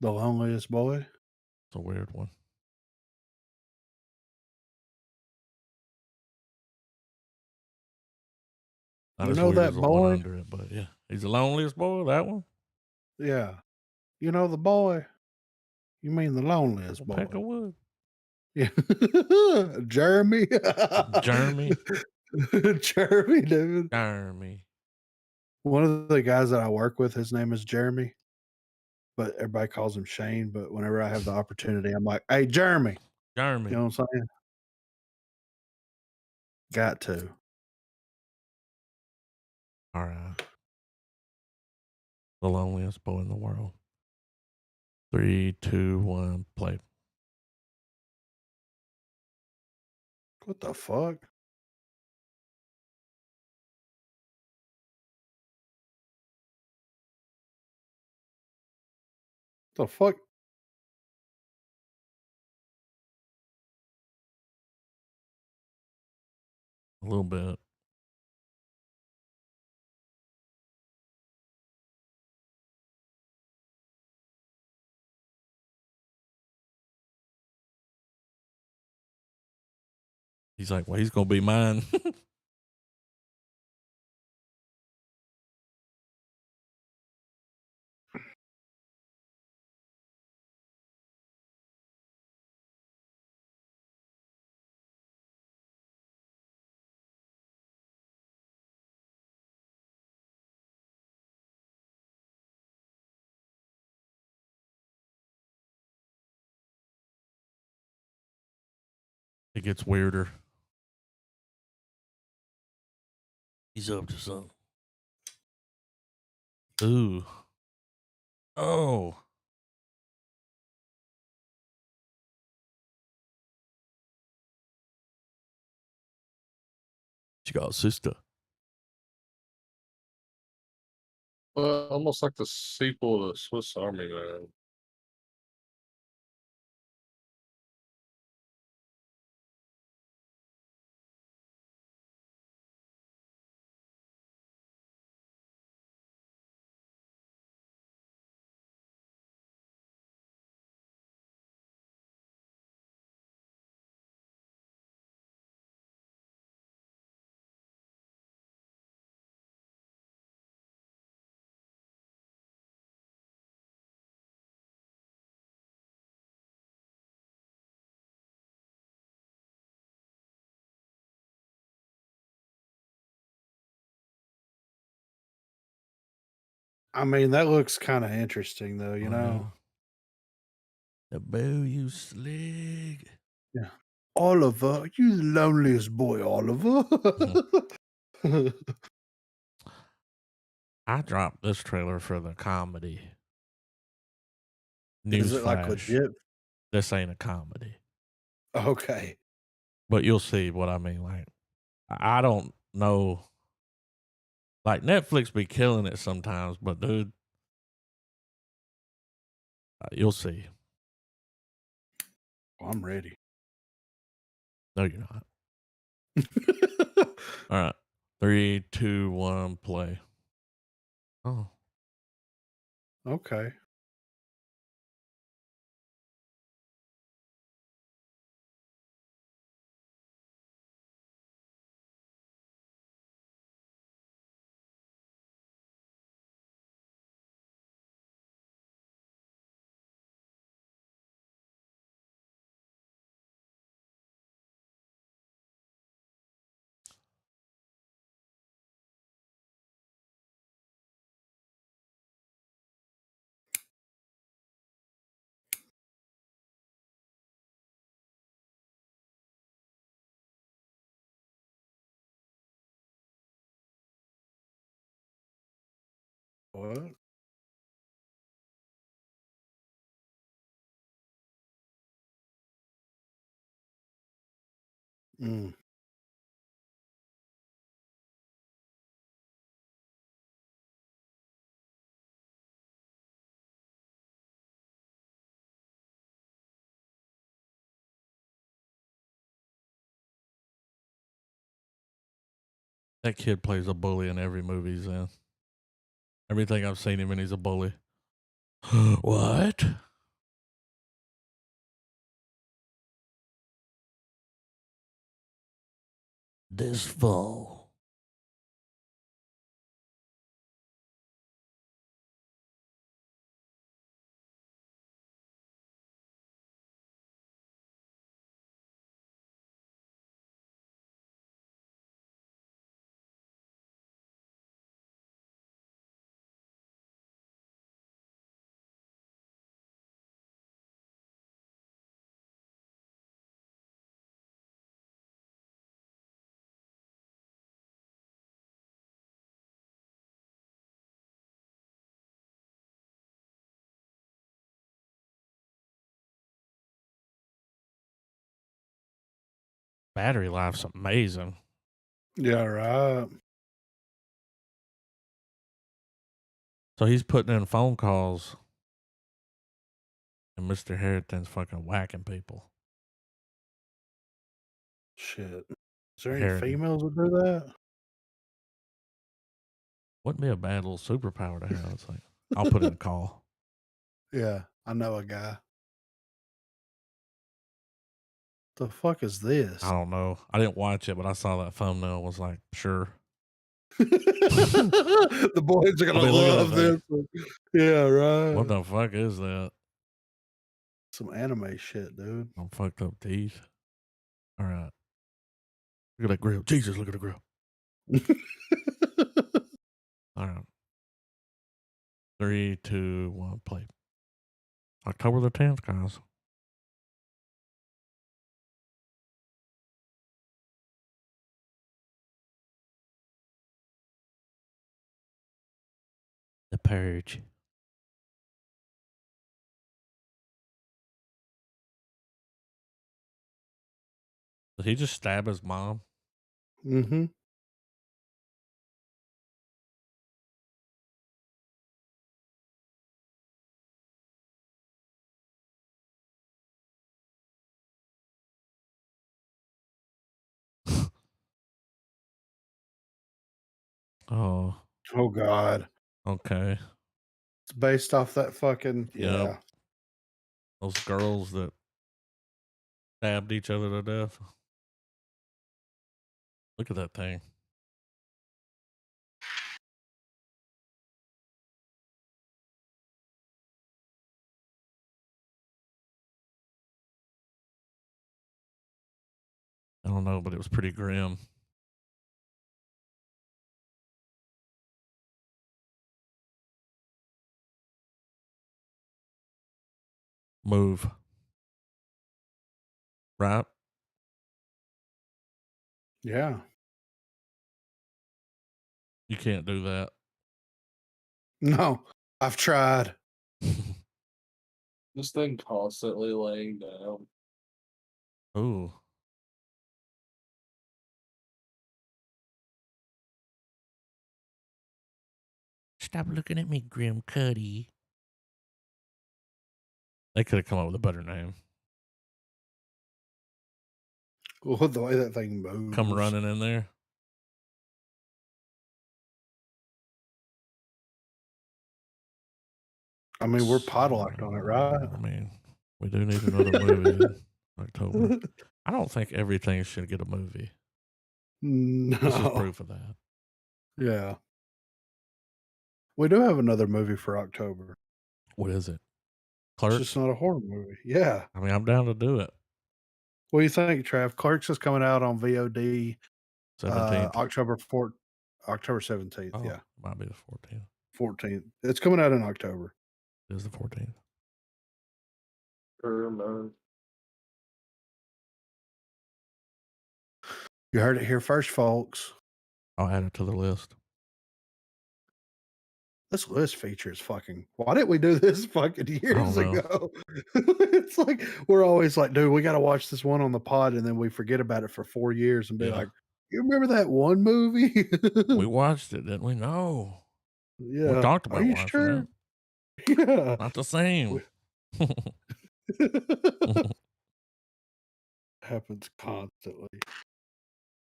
The Loneliest Boy. It's a weird one. Not You as know weird that as the one boy? under it, but yeah. He's the loneliest boy, that one? Yeah. You know the boy? You mean the loneliest boy? Peck of wood. Yeah. Jeremy. Jeremy. Jeremy, dude. Jeremy. One of the guys that I work with, his name is Jeremy, but everybody calls him Shane. But whenever I have the opportunity, I'm like, hey, Jeremy. Jeremy. You know what I'm saying? Got to. All right. The loneliest boy in the world. 3, 2, 1, play. What the fuck? The fuck? A little bit. He's like, well, he's going to be mine. It gets weirder. He's up to something. Ooh. Oh. She got a sister. Almost like the sequel to Swiss Army Man. I mean, that looks kind of interesting, though. You know. Yeah. The bow you slig. Yeah. Oliver, you the loneliest boy, Oliver. I dropped this trailer for the comedy. Is it like Newsflash. legit? This ain't a comedy. Okay. But you'll see what I mean. Like, I don't know. Like, Netflix be killing it sometimes, but dude, you'll see. Well, I'm ready. No, you're not. All right. 3, 2, 1, play. Oh. Okay. What? Mm. That kid plays a bully in every movie he's in. Everything I've seen him in, he's a bully. What? This fall. Battery life's amazing. Yeah, right. So he's putting in phone calls, and Mr. Harrington's fucking whacking people. Shit. Is there any Harrington. females that do that? Wouldn't be a bad little superpower to have. It's like, I'll put in a call. Yeah, I know a guy. The fuck is this? I don't know. I didn't watch it, but I saw that thumbnail. Was like, sure. The boys are gonna love this. Yeah, right. What the fuck is that? Some anime shit, dude. I'm fucked up teeth. All right. Look at that grill. Jesus, look at the grill. All right. 3, 2, 1, play. October the 10th, guys. The Purge. Did he just stab his mom? Mm-hmm. Oh, Oh God. okay. It's based off that fucking Yep. Those girls that stabbed each other to death. Look at that thing. I don't know, but it was pretty grim. Move. Right? Yeah. You can't do that. No, I've tried. This thing constantly laying down. Ooh. Stop looking at me, Grim Cuddy. They could have come up with a better name. Well, the way that thing moves. Come running in there. I mean, we're podlocked on it, right? I mean, we do need another movie in October. I don't think everything should get a movie. This is No. proof of that. Yeah. We do have another movie for October. What is it? It's Clerks? just not a horror movie. Yeah. I mean, I'm down to do it. What do you think, Trav? Clerks is coming out on VOD 17th. October 17th. Oh, Yeah. might be the 14th. 14th. It's coming out in October. It is the 14th. Man. You heard it here first, folks. I'll add it to the list. this list feature is fucking why didn't we do this fucking I don't years know. ago? It's like we're always like, dude, we gotta watch this one on the pod, and then we forget about it for 4 years and be Yeah. like, "You remember that one movie?" We watched it, didn't we? No. We Yeah. talked Are about you watching it. sure? Yeah. Not the same. Happens constantly.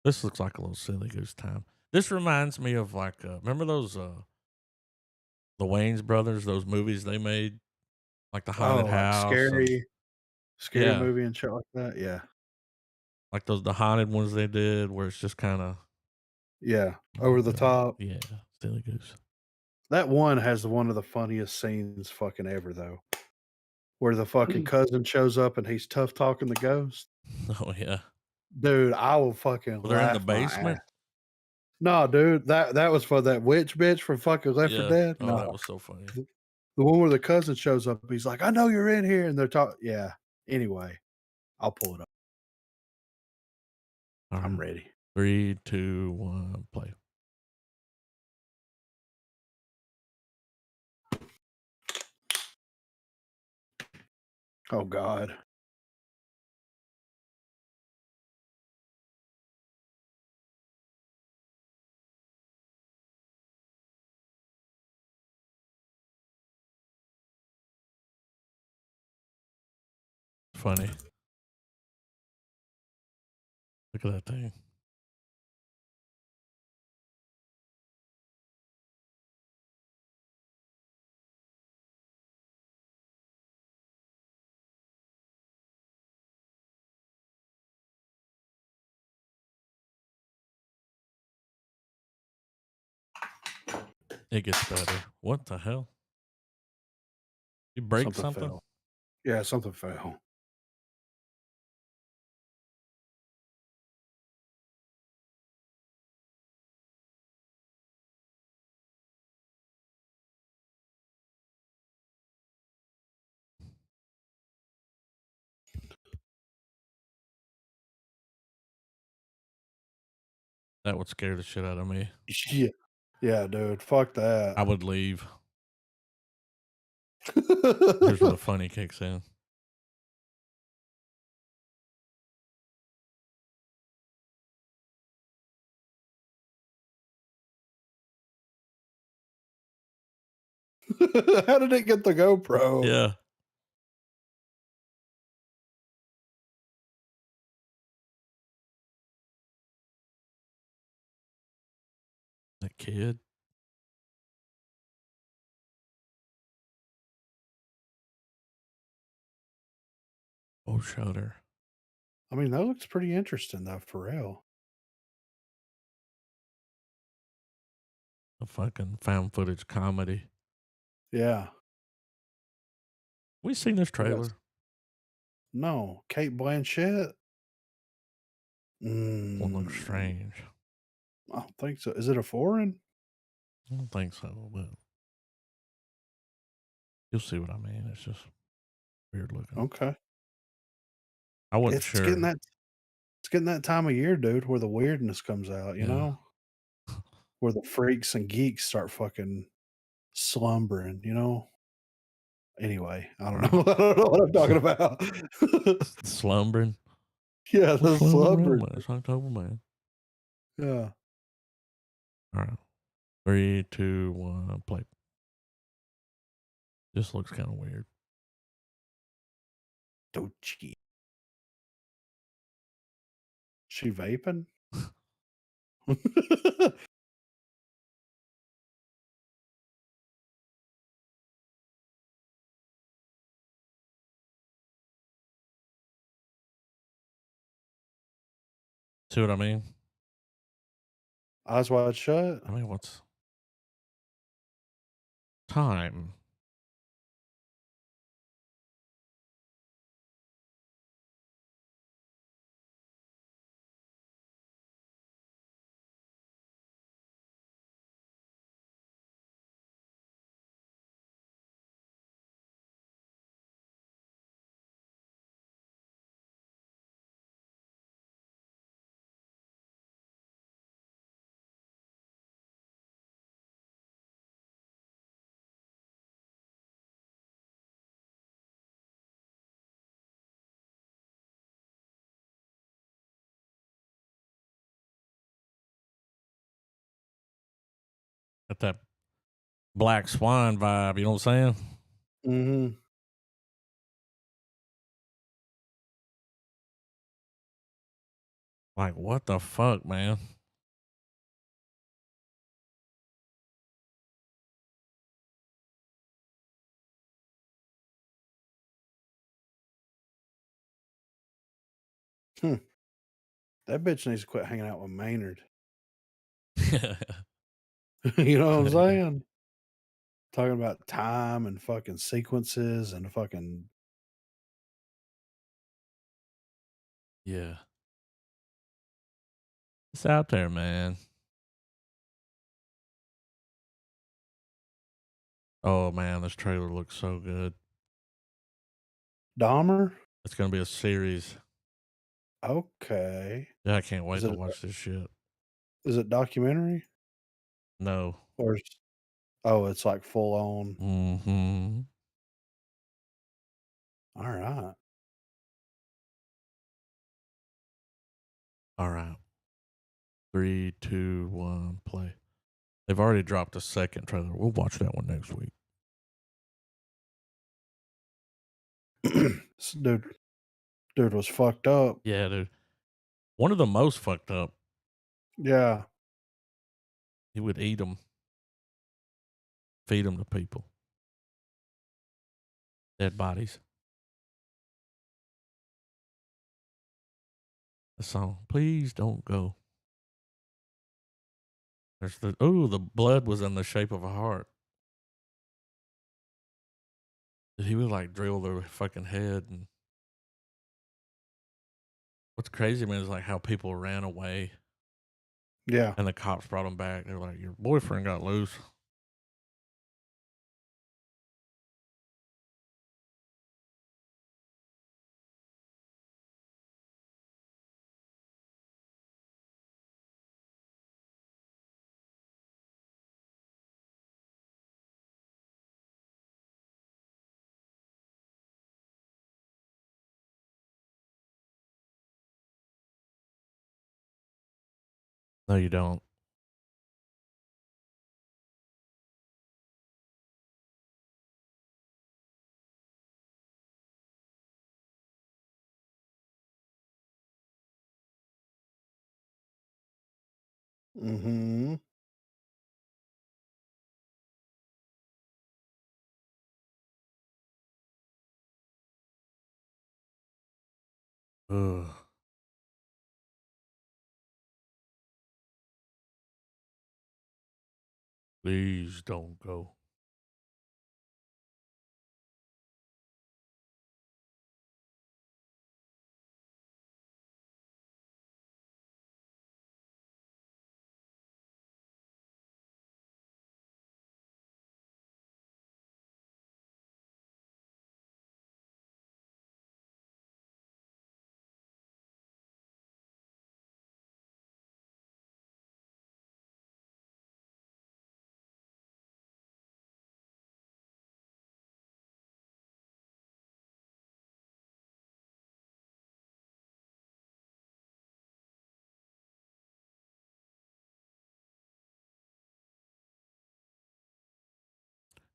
This looks like a little silly goose time. This reminds me of like remember those the Wayans brothers, those movies they made, like the Oh, haunted like house and scary yeah, movie and shit like that? Yeah. like those the haunted ones they did where it's just kind of Yeah. Over like the top. yeah, silly goose. That one has one of the funniest scenes fucking ever, though, where the fucking cousin shows up and he's tough talking the ghost. Oh yeah. Dude, I will fucking Well, they're in the laugh my ass. basement. No, dude, that was for that witch bitch from fucking Left 4 Yeah. Dead. Oh, No, that was so funny. the one where the cousin shows up, he's like, "I know you're in here," and they're talking. Yeah. Anyway, I'll pull it up. All I'm right. ready. 3, 2, 1, play. Oh God. Funny. Look at that thing. It gets better. What the hell? You break Something something? fell. Yeah, something fell. That would scare the shit out of me. Yeah. Yeah, dude. Fuck that. I would leave. Here's where the funny kicks in. How did it get the GoPro? Yeah. That kid. Oh, Shutter. I mean, that looks pretty interesting though, for real. A fucking found footage comedy. Yeah. We seen this We got trailer. no, Kate Blanchett? One looks Mm, strange. I don't think so. Is it a foreign? I don't think so, but you'll see what I mean. It's just weird looking. Okay. I wasn't It's getting sure. that it's getting that time of year, dude, where the weirdness comes out, you Yeah. know? Where the freaks and geeks start fucking slumbering, you know? Anyway, I don't Right. know. I don't know what I'm talking about. Slumbering. Yeah, We're the slumbering around, slumbering. man. It's October, man. Yeah. All right. 3, 2, 1, play. This looks kind of weird. Dochi. She vaping? See what I mean? Eyes wide shut? I mean, what's time? Got that Black Swan vibe. You know what I'm saying? Mm-hmm. Like, what the fuck, man? That bitch needs to quit hanging out with Maynard. You know what I'm saying? Talking about time and fucking sequences and fucking. Yeah. It's out there, man. Oh, man, this trailer looks so good. Dahmer? It's going to be a series. Okay. Yeah, I can't wait Is to it watch this shit. is it documentary? No. Or it's like full on. Mm-hmm. All right. All right. 3, 2, 1, play. They've already dropped a second trailer. We'll watch that one next week. This dude was fucked up. Yeah, dude. One of the most fucked up. Yeah. He would eat them, feed them to people. Dead bodies. The song, Please Don't Go. There's the blood was in the shape of a heart. He would like drill their fucking head. And what's crazy, man, is like how people ran away Yeah. and the cops brought them back. They're like, your boyfriend got loose. No, you don't. Mm-hmm. Ugh. Please don't go.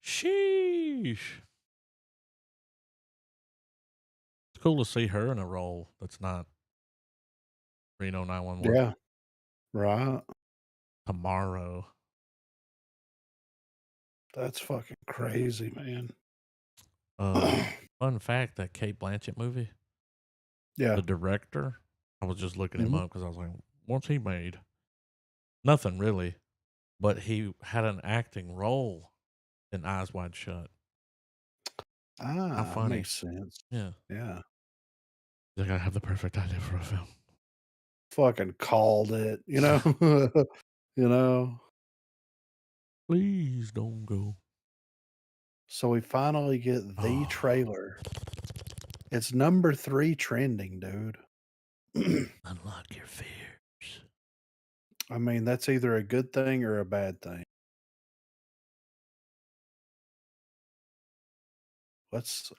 Sheesh. It's cool to see her in a role that's not Reno 911. Yeah. Right. Tomorrow. That's fucking crazy, man. Fun fact, that Kate Blanchett movie, Yeah. the director, I was just looking him Mhm. up because I was like, what's he made? Nothing really, but he had an acting role in Eyes Wide Shut. How funny. Makes sense. Yeah. Yeah. Like, I have the perfect idea for a film. Fucking called it, you know? You know? Please don't go. So we finally get the Oh. trailer. It's number 3 trending, dude. Unlock your fears. I mean, that's either a good thing or a bad thing.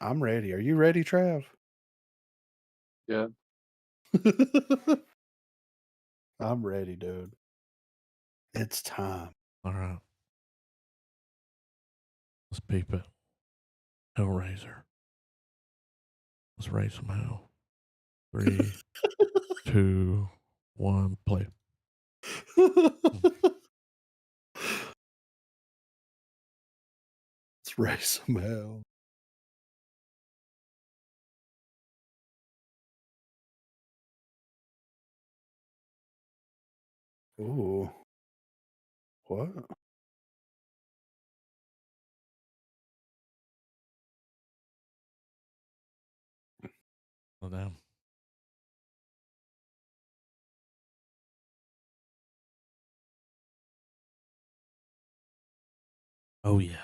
I'm ready. Are you ready, Trav? Yeah. I'm ready, dude. It's time. All right. Let's peep it. Hellraiser. Let's raise some hell. 3, 2, 1, play. Let's raise some hell. Ooh. What? Oh, damn. Oh, yeah.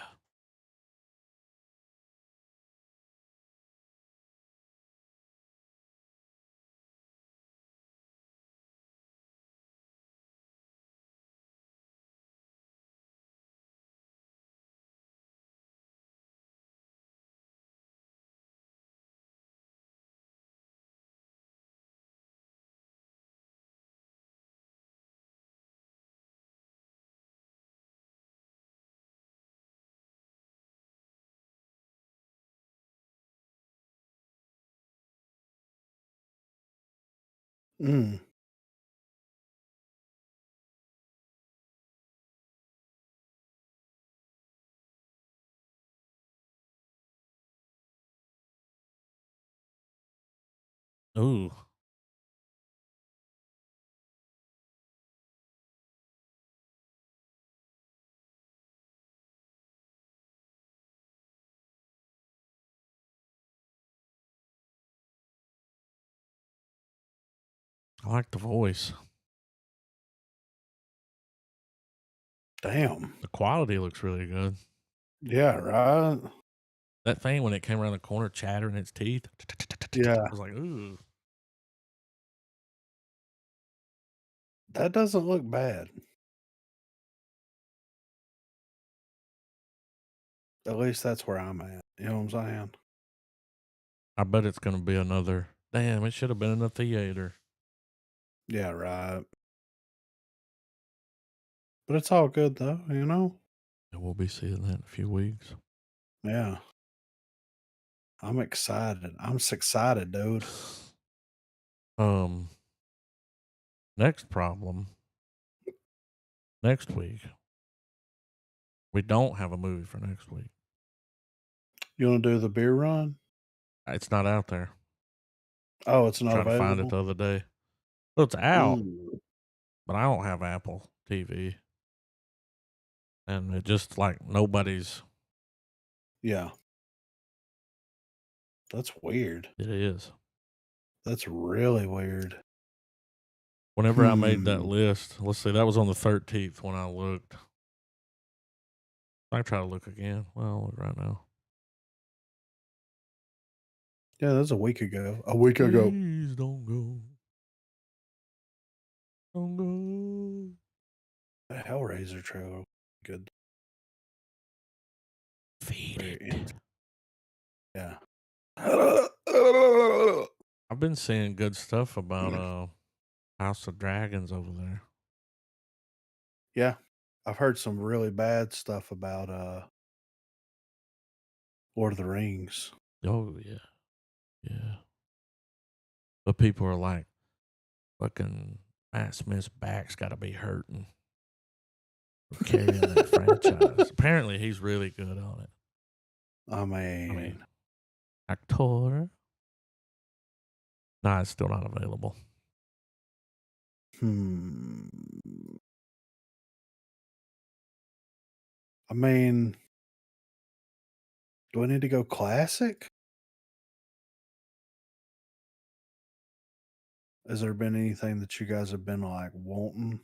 Mm. Ooh. I like the voice. Damn. The quality looks really good. Yeah, right. That thing when it came around the corner chattering its teeth. Yeah. I was like, ooh. That doesn't look bad. At least that's where I'm at. You know what I'm saying? I bet it's going to be another. Damn, it should have been in the theater. Yeah, right. But it's all good though, you know? And we'll be seeing that in a few weeks. Yeah. I'm excited. I'm excited, dude. Next problem. Next week. We don't have a movie for next week. You want to do the beer run? It's not out there. Oh, it's not Trying to find it available. the other day. Well, it's out, Ooh. but I don't have Apple TV. And it just like nobody's. Yeah. That's weird. It is. That's really weird. Whenever I made that list, let's see, that was on the 13th when I looked. I try to look again. Well, I'll look right now. Yeah, that's a week ago. A week ago. Please don't go. Don't go. The Hellraiser trailer. Good. Feed Very it. Yeah. I've been seeing good stuff about House of Dragons over there. Yeah. I've heard some really bad stuff about Lord of the Rings. Oh yeah. Yeah. But people are like, fucking Matt Smith's back's gotta be hurting for carrying that franchise. Apparently he's really good on it. I mean, actor. Nah, it's still not available. I mean, do I need to go classic? Has there been anything that you guys have been like wanting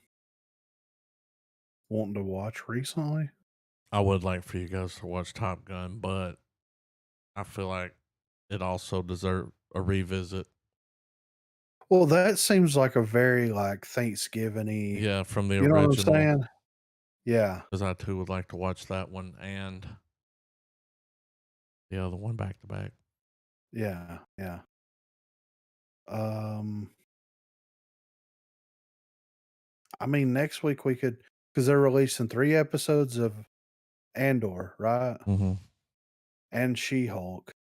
to watch recently? I would like for you guys to watch Top Gun, but I feel like it also deserves a revisit. Well, that seems like a very like Thanksgiving-y. Yeah, from the You know what I'm original. saying? Yeah. Because I too would like to watch that one and the other one back to back. Yeah. Yeah. Um, I mean, next week we could, because they're releasing 3 episodes of Andor, right? Mm-hmm. And She-Hulk.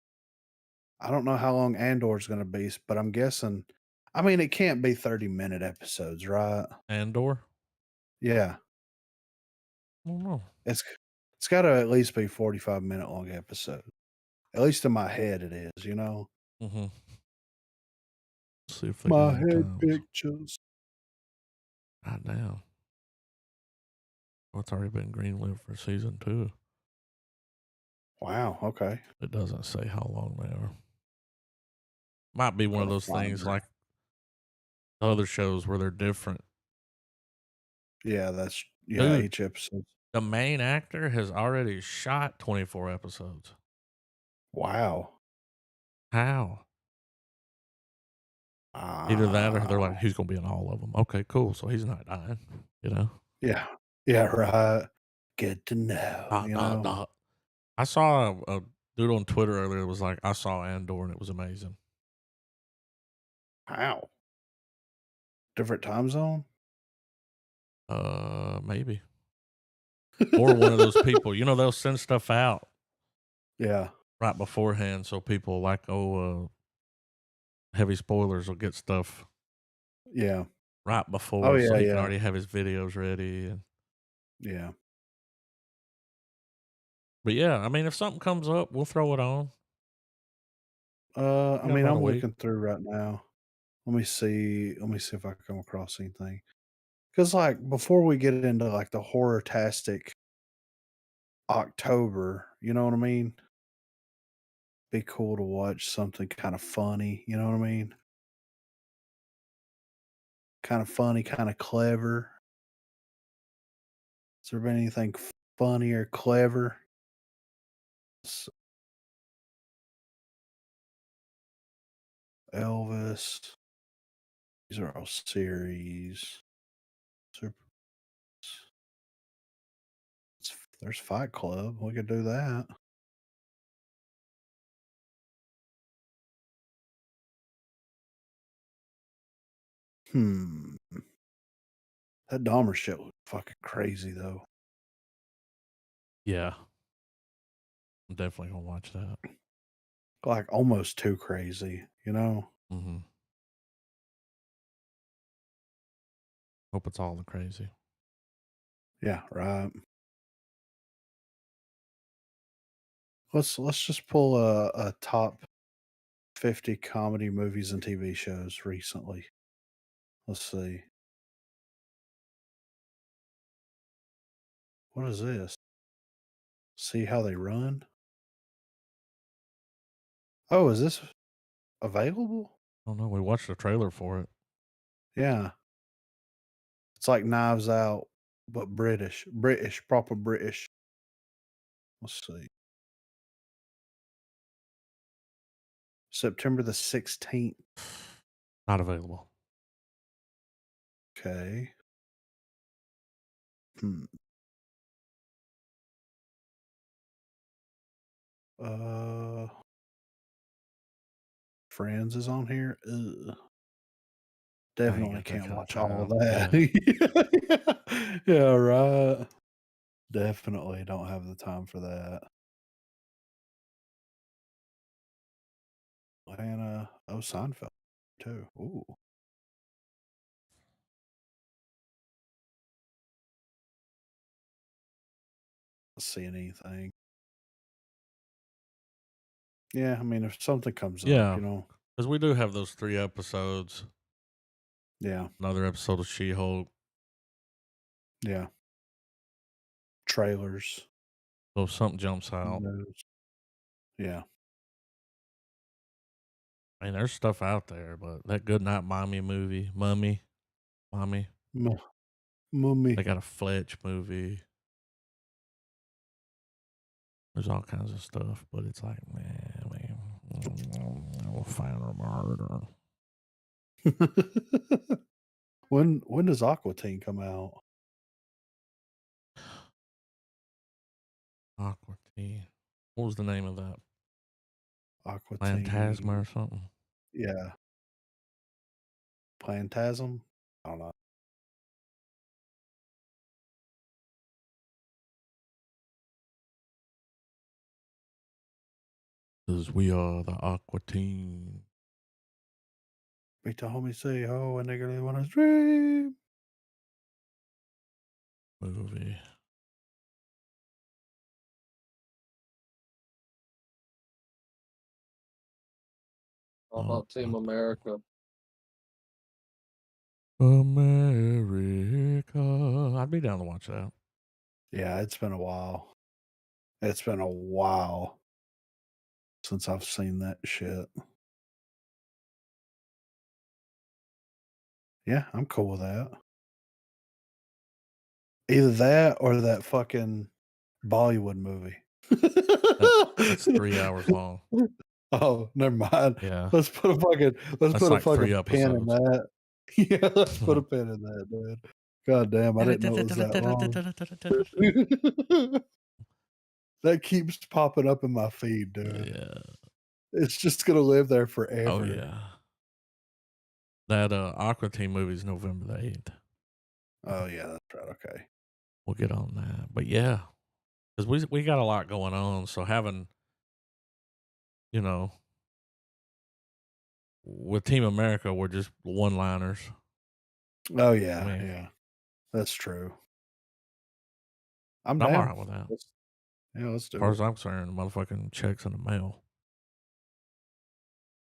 I don't know how long Andor's gonna be, but I'm guessing I mean, it can't be 30-minute episodes, right? Andor? Yeah. I don't know. It's it's gotta at least be 45-minute long episode. At least in my head it is, you know? Mm-hmm. See if they got My any head times. pictures. God damn. Oh, it's already been greenlit for season 2. Wow, okay. It doesn't say how long they are. Might be one of Gotta those find things her. like other shows where they're different. Yeah, Dude, each episode. the main actor has already shot 24 episodes. Wow. How? Either that or they're like, he's going to be in all of them. Okay, cool. So he's not dying, you know? Yeah. Yeah, right. Good to know, Dot, you dot, know? dot. I saw a dude on Twitter earlier that was like, I saw Andor and it was amazing. How? Different time zone? Maybe. Or one of those people, they'll send stuff out Yeah. right beforehand. So people like, heavy spoilers will get stuff Yeah. right Oh, before so yeah, he can yeah. already have his videos ready. Yeah. But yeah, I mean, if something comes up, we'll throw it on. I We got mean, about a I'm week. looking through right now. Let me see if I can come across anything. Cause like, before we get into, like, the horror-tastic October, you know what I mean? Be cool to watch something kinda funny, you know what I mean? Kinda funny, kinda clever. Has there been anything funny or clever? S Elvis. These are all series. Super there's Fight Club, we could do that. Hmm. That Dahmer shit was fucking crazy, though. Yeah, I'm definitely gonna watch that. Like, almost too crazy, you know? Mm-hmm. Hope it's all the crazy. Yeah, right. Let's just pull a top 50 comedy movies and TV shows recently. Let's see. What is this? See how they run? Oh, is this available? I don't know. We watched the trailer for it. Yeah. It's like Knives Out, but British. British, proper British. Let's see. September the 16th. Not available. Okay. Hmm. Uh, Friends is on here. Ugh. I ain't Definitely got that can't kind of watch all of time. that. Yeah. Yeah, yeah, right. Definitely don't have the time for that. Atlanta. Oh, Seinfeld too. Ooh, not seeing anything. Yeah, I mean, if something comes up, Yeah. you know. Because we do have those 3 episodes. Yeah, Another episode of She Hulk. yeah. Trailers. So if something jumps Who out. knows? Yeah. I mean, there's stuff out there, but that Good Night Mommy movie, Mommy, M- they Mummy. got a Fletch movie. There's all kinds of stuff, but it's like, man, we'll find a murder. When does Aqua Teen come out? Aqua Teen. What was the name of that? Aqua Phantasma Teen. or something? Yeah. Plantasm? I don't know. 'Cause we are the Aqua Team. Beat the homie say ho, a nigga really wanna dream. Movie. How about Team America? America. I'd be down to watch that. Yeah, it's been a while. It's been a while since I've seen that shit. Yeah, I'm cool with that. Either that or that fucking Bollywood movie. That's 3 hours long. Oh, never mind. Yeah. Let's put a That's like 3 pin in episodes. that. Yeah, let's put a pin in that, dude. God damn, I didn't know it was that long. That keeps popping up in my feed, dude. Yeah. It's just gonna live there Oh, forever. yeah. That, Aqua Teen movie is November the 8th. Oh, yeah, that's right, okay. We'll get on that. But, yeah, 'cause we got a lot going on, so having, you know, with Team America, we're just one-liners. Oh, I yeah, mean, yeah. That's true. I'm I'm down. alright with that. Let's As do far it. as I'm concerned, the motherfucking check's in the mail.